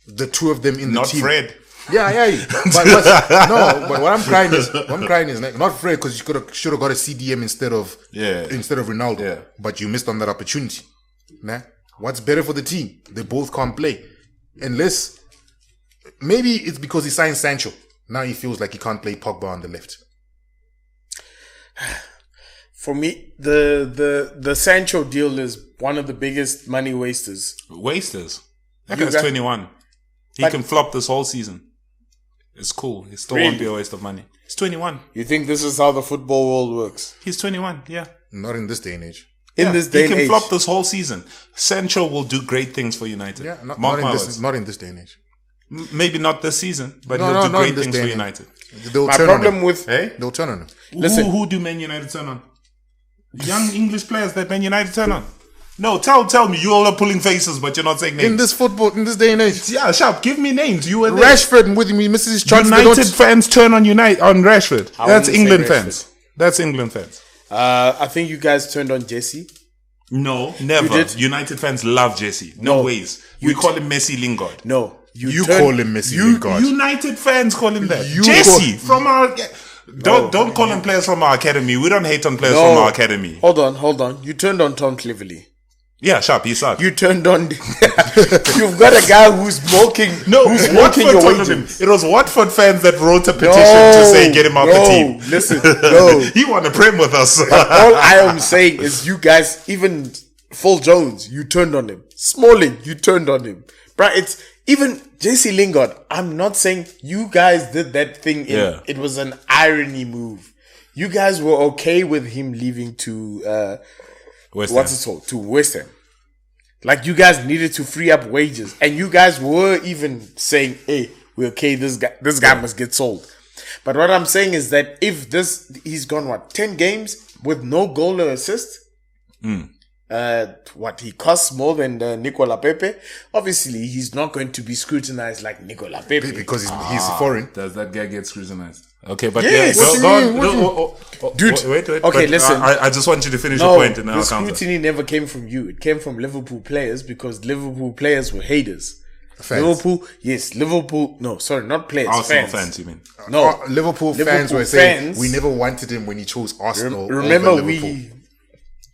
The two of them in the Not team. Fred. Yeah, I hear you. But what I'm crying is not Fred, because you should have got a CDM instead of Ronaldo. Yeah. But you missed on that opportunity. Nah? What's better for the team? They both can't play. Unless maybe it's because he signed Sancho. Now he feels like he can't play Pogba on the left. For me, the Sancho deal is one of the biggest money wasters. Wasters. That guy's 21. He can flop this whole season. It's cool. It still won't be a waste of money. He's 21. You think this is how the football world works? He's 21, yeah. Not in this day and age. In this day and age. He can flop this whole season. Sancho will do great things for United. Yeah, not in this day and age. Maybe not this season, but he'll do great things for United. They'll My turn problem on him. with... They'll turn on him. Listen. Who do Man United turn on? Young English players that Man United turn on. No, tell me. You all are pulling faces, but you're not saying names. In this day and age. Yeah, sharp. Give me names. You were there. Rashford with me, misses his chance. United fans turn on Rashford. That's England fans. That's England fans. I think you guys turned on Jesse. No, never. You did? United fans love Jesse. No ways. We call him Messi Lingard. No. You call him Messi Lingard. United fans call him that. Jesse from our... Don't call him players from our academy. We don't hate on players from our academy. Hold on. You turned on Tom Cleverley. Yeah, sharp. He sucked. You turned on... You've got a guy who's milking your wages. It was Watford fans that wrote a petition to say get him off the team. Listen, no. He won a prem with us. All I am saying is you guys, even Phil Jones, you turned on him. Smalling, you turned on him. But it's even JC Lingard. I'm not saying you guys did that thing. It was an irony move. You guys were okay with him leaving to to West Ham. Like you guys needed to free up wages, and you guys were even saying, "Hey, we're okay. This guy must get sold." But what I'm saying is that if he's gone 10 games with no goal or assist. He costs more than Nicola Pepe. Obviously, he's not going to be scrutinized like Nicola Pepe because he's foreign. Does that guy get scrutinized? Okay, but yes. Dude. Wait. Okay, listen. I just want you to finish your point, and then the I'll counter. scrutiny never came from you. It came from Liverpool players because Liverpool players were haters. Fans. Liverpool. No, sorry, not players. Arsenal fans, you mean? No, Liverpool fans were saying we never wanted him when he chose Arsenal. Remember, over Liverpool.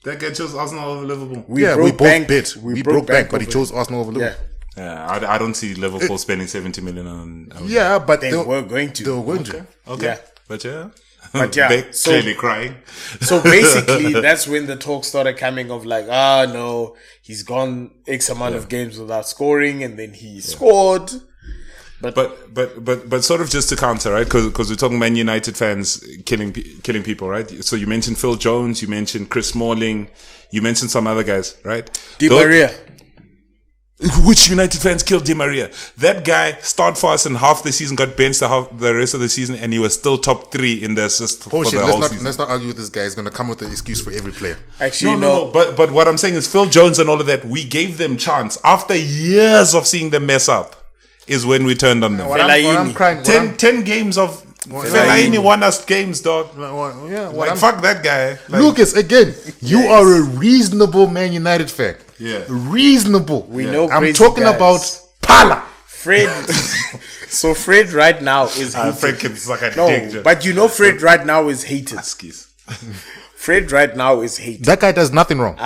That guy chose Arsenal over Liverpool. We both bid. We broke bank, but he chose Arsenal over Liverpool. Yeah, I don't see Liverpool spending 70 million on. Yeah, but they were going to. They were going to. Okay. Yeah. But yeah. They're clearly crying. So basically, that's when the talk started coming of like, no, he's gone X amount of games without scoring, and then he scored. But sort of just to counter, right? Because we're talking Man United fans killing people, right? So you mentioned Phil Jones, you mentioned Chris Smalling, you mentioned some other guys, right? Di Maria. Which United fans killed Di Maria? That guy started for us in half the season, got benched the rest of the season, and he was still top 3 in the assist for the whole season. Let's not argue with this guy. He's going to come with an excuse for every player. Actually, no. But what I'm saying is Phil Jones and all of that, we gave them chance. After years of seeing them mess up, is when we turned on them. What I'm crying, 10 games of Fellaini won us games, dog. Fuck that guy. Lucas, again, you are a reasonable Man United fan. Yeah. Reasonable. We know. I'm talking about Pala. Fred. So Fred right now is hated. Fred can suck a dick. But you know Fred right now is hated. Fred right now is hated. That guy does nothing wrong.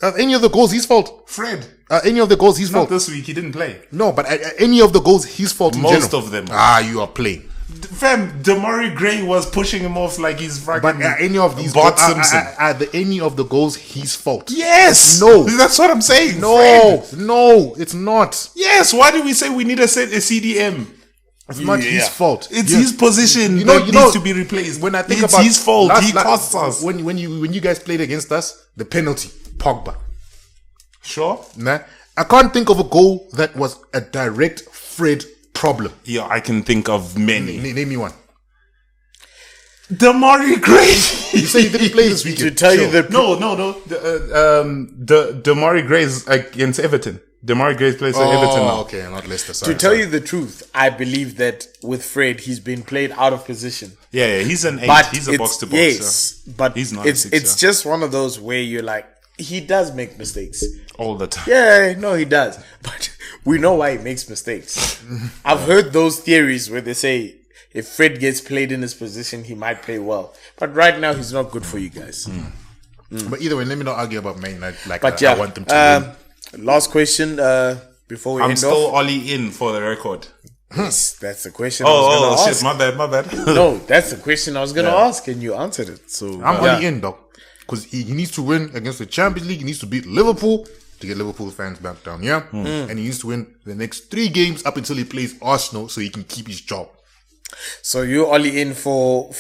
Any of the goals, his fault. Fred. Any of the goals, his fault. Not this week, he didn't play. No, but any of the goals, his fault in Most general. of them. You are playing. Fam, Damari Gray was pushing him off like he's fucking. But any of these Bart Simpson. any of the goals his fault? Yes. No. That's what I'm saying. No, it's not. Yes. Why do we say we need a CDM? It's not his fault. It's his position needs to be replaced. When I think it's about his fault, he costs us. When you guys played against us, the penalty, Pogba. Sure. Nah, I can't think of a goal that was a direct Fred problem. Yeah, I can think of many. Name me one. Damari Gray. You say he didn't play this weekend. To tell you the No. Damari Gray is against Everton. Damari Gray plays for Everton now. Okay, not Leicester. to tell you the truth, I believe that with Fred, he's been played out of position. Yeah, he's an 8. But He's a it's- box to box. Yes, but He's not a it's six, just one of those where you're like, he does make mistakes. all the time. Yeah, no, he does. But we know why he makes mistakes. I've heard those theories where they say if Fred gets played in his position, he might play well. But right now, he's not good for you guys. But either way, let me not argue about Man United. Like, But I want them to win. last question before we I'm end still off. Ollie in for the record. Yes, that's the question I was Oh going to shit! ask. My bad. No, that's the question I was going to ask, and you answered it. So I'm only in, dog. Because he needs to win against the Champions League. He needs to beat Liverpool to get Liverpool fans back down, yeah? And he needs to win the next 3 games up until he plays Arsenal so he can keep his job. So you're only in for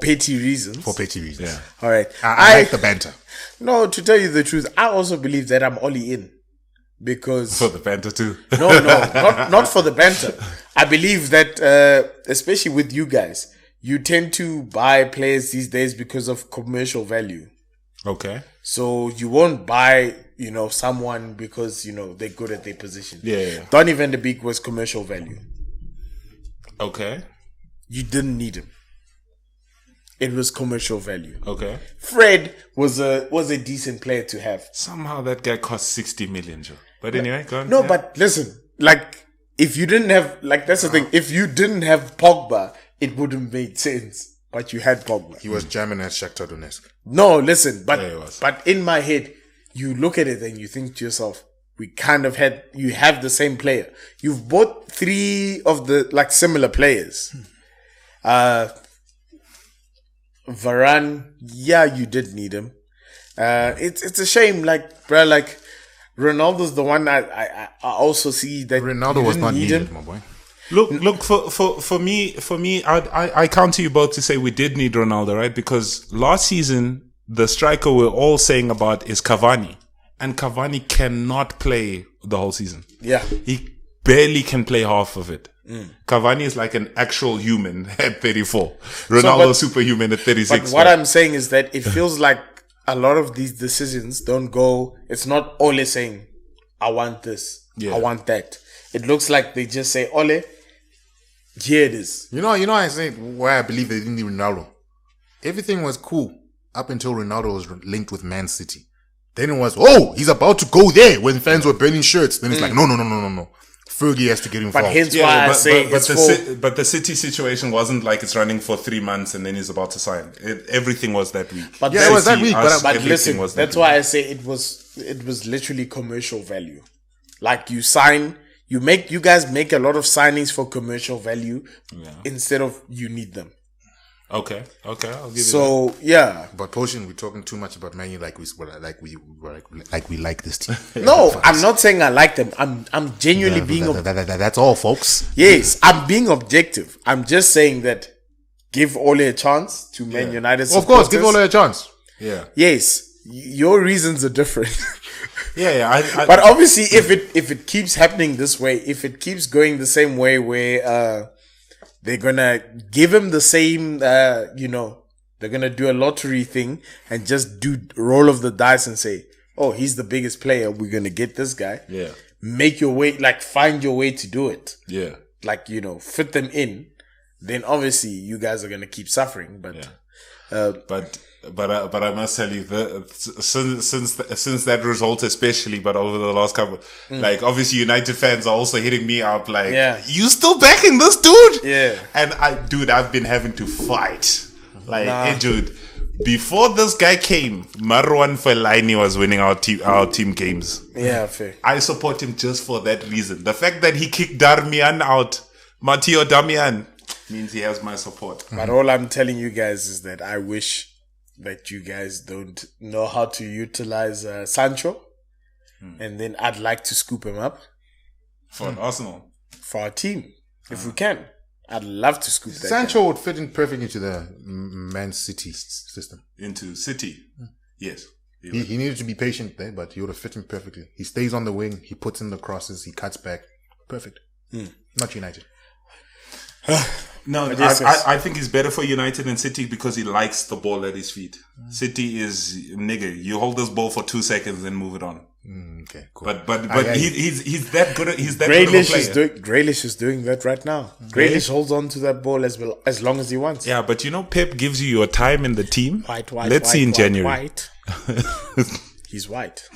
petty reasons. For petty reasons. Yeah. All right. I like the banter. No, to tell you the truth, I also believe that I'm only in because For the banter too. no, not for the banter. I believe that especially with you guys, you tend to buy players these days because of commercial value. Okay. So you won't buy, someone because they're good at their position. Yeah. Donny van de Beek was commercial value. Okay. You didn't need him. It was commercial value. Okay. Fred was a decent player to have. Somehow that guy cost 60 million, Joe. But anyway, go on. No, Yeah. but listen, if you didn't have, that's the thing. If you didn't have Pogba, it wouldn't make sense. But you had Pogba. He was jamming at Shakhtar Donetsk. No, listen, Yeah, he was. but in my head, you look at it and you think to yourself, we kind of you have the same player. You've bought 3 of the similar players. Varane, yeah, you did need him. It's a shame, Ronaldo's the one I also see that Ronaldo you was didn't not need needed, him. my boy. Look for me, I counter you both to say we did need Ronaldo, right? Because last season the striker we're all saying about is Cavani, and Cavani cannot play the whole season. Yeah. He barely can play half of it. Cavani is like an actual human at 34. Ronaldo superhuman at 36. But what I'm saying is that it feels like a lot of these decisions don't go. It's not Ole saying, "I want this, I want that." It looks like they just say, "Ole, here it is." You know, I say why I believe they didn't need Ronaldo. Everything was cool up until Ronaldo was linked with Man City. Then it was, he's about to go there when fans were burning shirts. Then it's like, no. Fergie has to get involved. But hence why I say but the City situation wasn't like it's running for 3 months and then he's about to sign. Everything was that week. But it was that week. But listen, that's why I say it was literally commercial value. Like you guys make a lot of signings for commercial value instead of you need them. Okay, I'll give you that. So yeah. But Potion, we're talking too much about Man U like we like this team. No, I'm not saying I like them. I'm genuinely being that's all, folks. yes, I'm being objective. I'm just saying that give Ole a chance to Man United. Of course, give Ole a chance. Yeah. Yes, your reasons are different. Yeah. But obviously, if it keeps happening this way, if it keeps going the same way, where they're gonna give him the same, they're gonna do a lottery thing and just do roll of the dice and say, "Oh, he's the biggest player. We're gonna get this guy." Yeah. Make your way, find your way to do it. Yeah. Fit them in. Then obviously you guys are gonna keep suffering. But But I must tell you that since that result, especially, but over the last couple, obviously United fans are also hitting me up you still backing this dude? Yeah. And I've been having to fight. Hey, dude, before this guy came, Marwan Fellaini was winning our team games. Yeah, fair. I support him just for that reason. The fact that he kicked Darmian out, Matteo Darmian, means he has my support. But all I'm telling you guys is that I wish that you guys don't know how to utilize Sancho, and then I'd like to scoop him up For Arsenal. for our team if we can. I'd love to scoop that. Sancho would fit in perfectly into the Man City system. Into City. Yes. He needed to be patient there, but he would have fit in perfectly. He stays on the wing, he puts in the crosses, he cuts back. Perfect. Not United. No, But yes. I think he's better for United than City because he likes the ball at his feet. City is nigga. You hold this ball for 2 seconds and move it on. Okay, cool. But he's that good. He's that good of a player. Grealish is doing that right now. Grealish holds on to that ball as well as long as he wants. Yeah, but Pep gives you your time in the team. Let's see in white, January. White. He's white.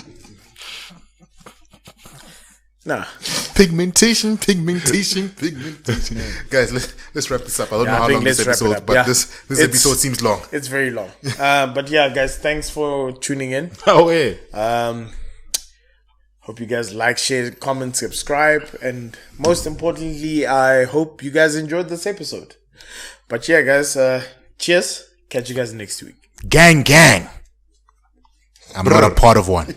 Nah. Pigmentation. Guys, let's wrap this up. I don't know how long this episode is, but this episode seems long. It's very long. But yeah, guys, thanks for tuning in. Oh, yeah. Hope you guys like, share, comment, subscribe, and most importantly, I hope you guys enjoyed this episode. But yeah, guys, cheers. Catch you guys next week. Gang. I'm not a part of one.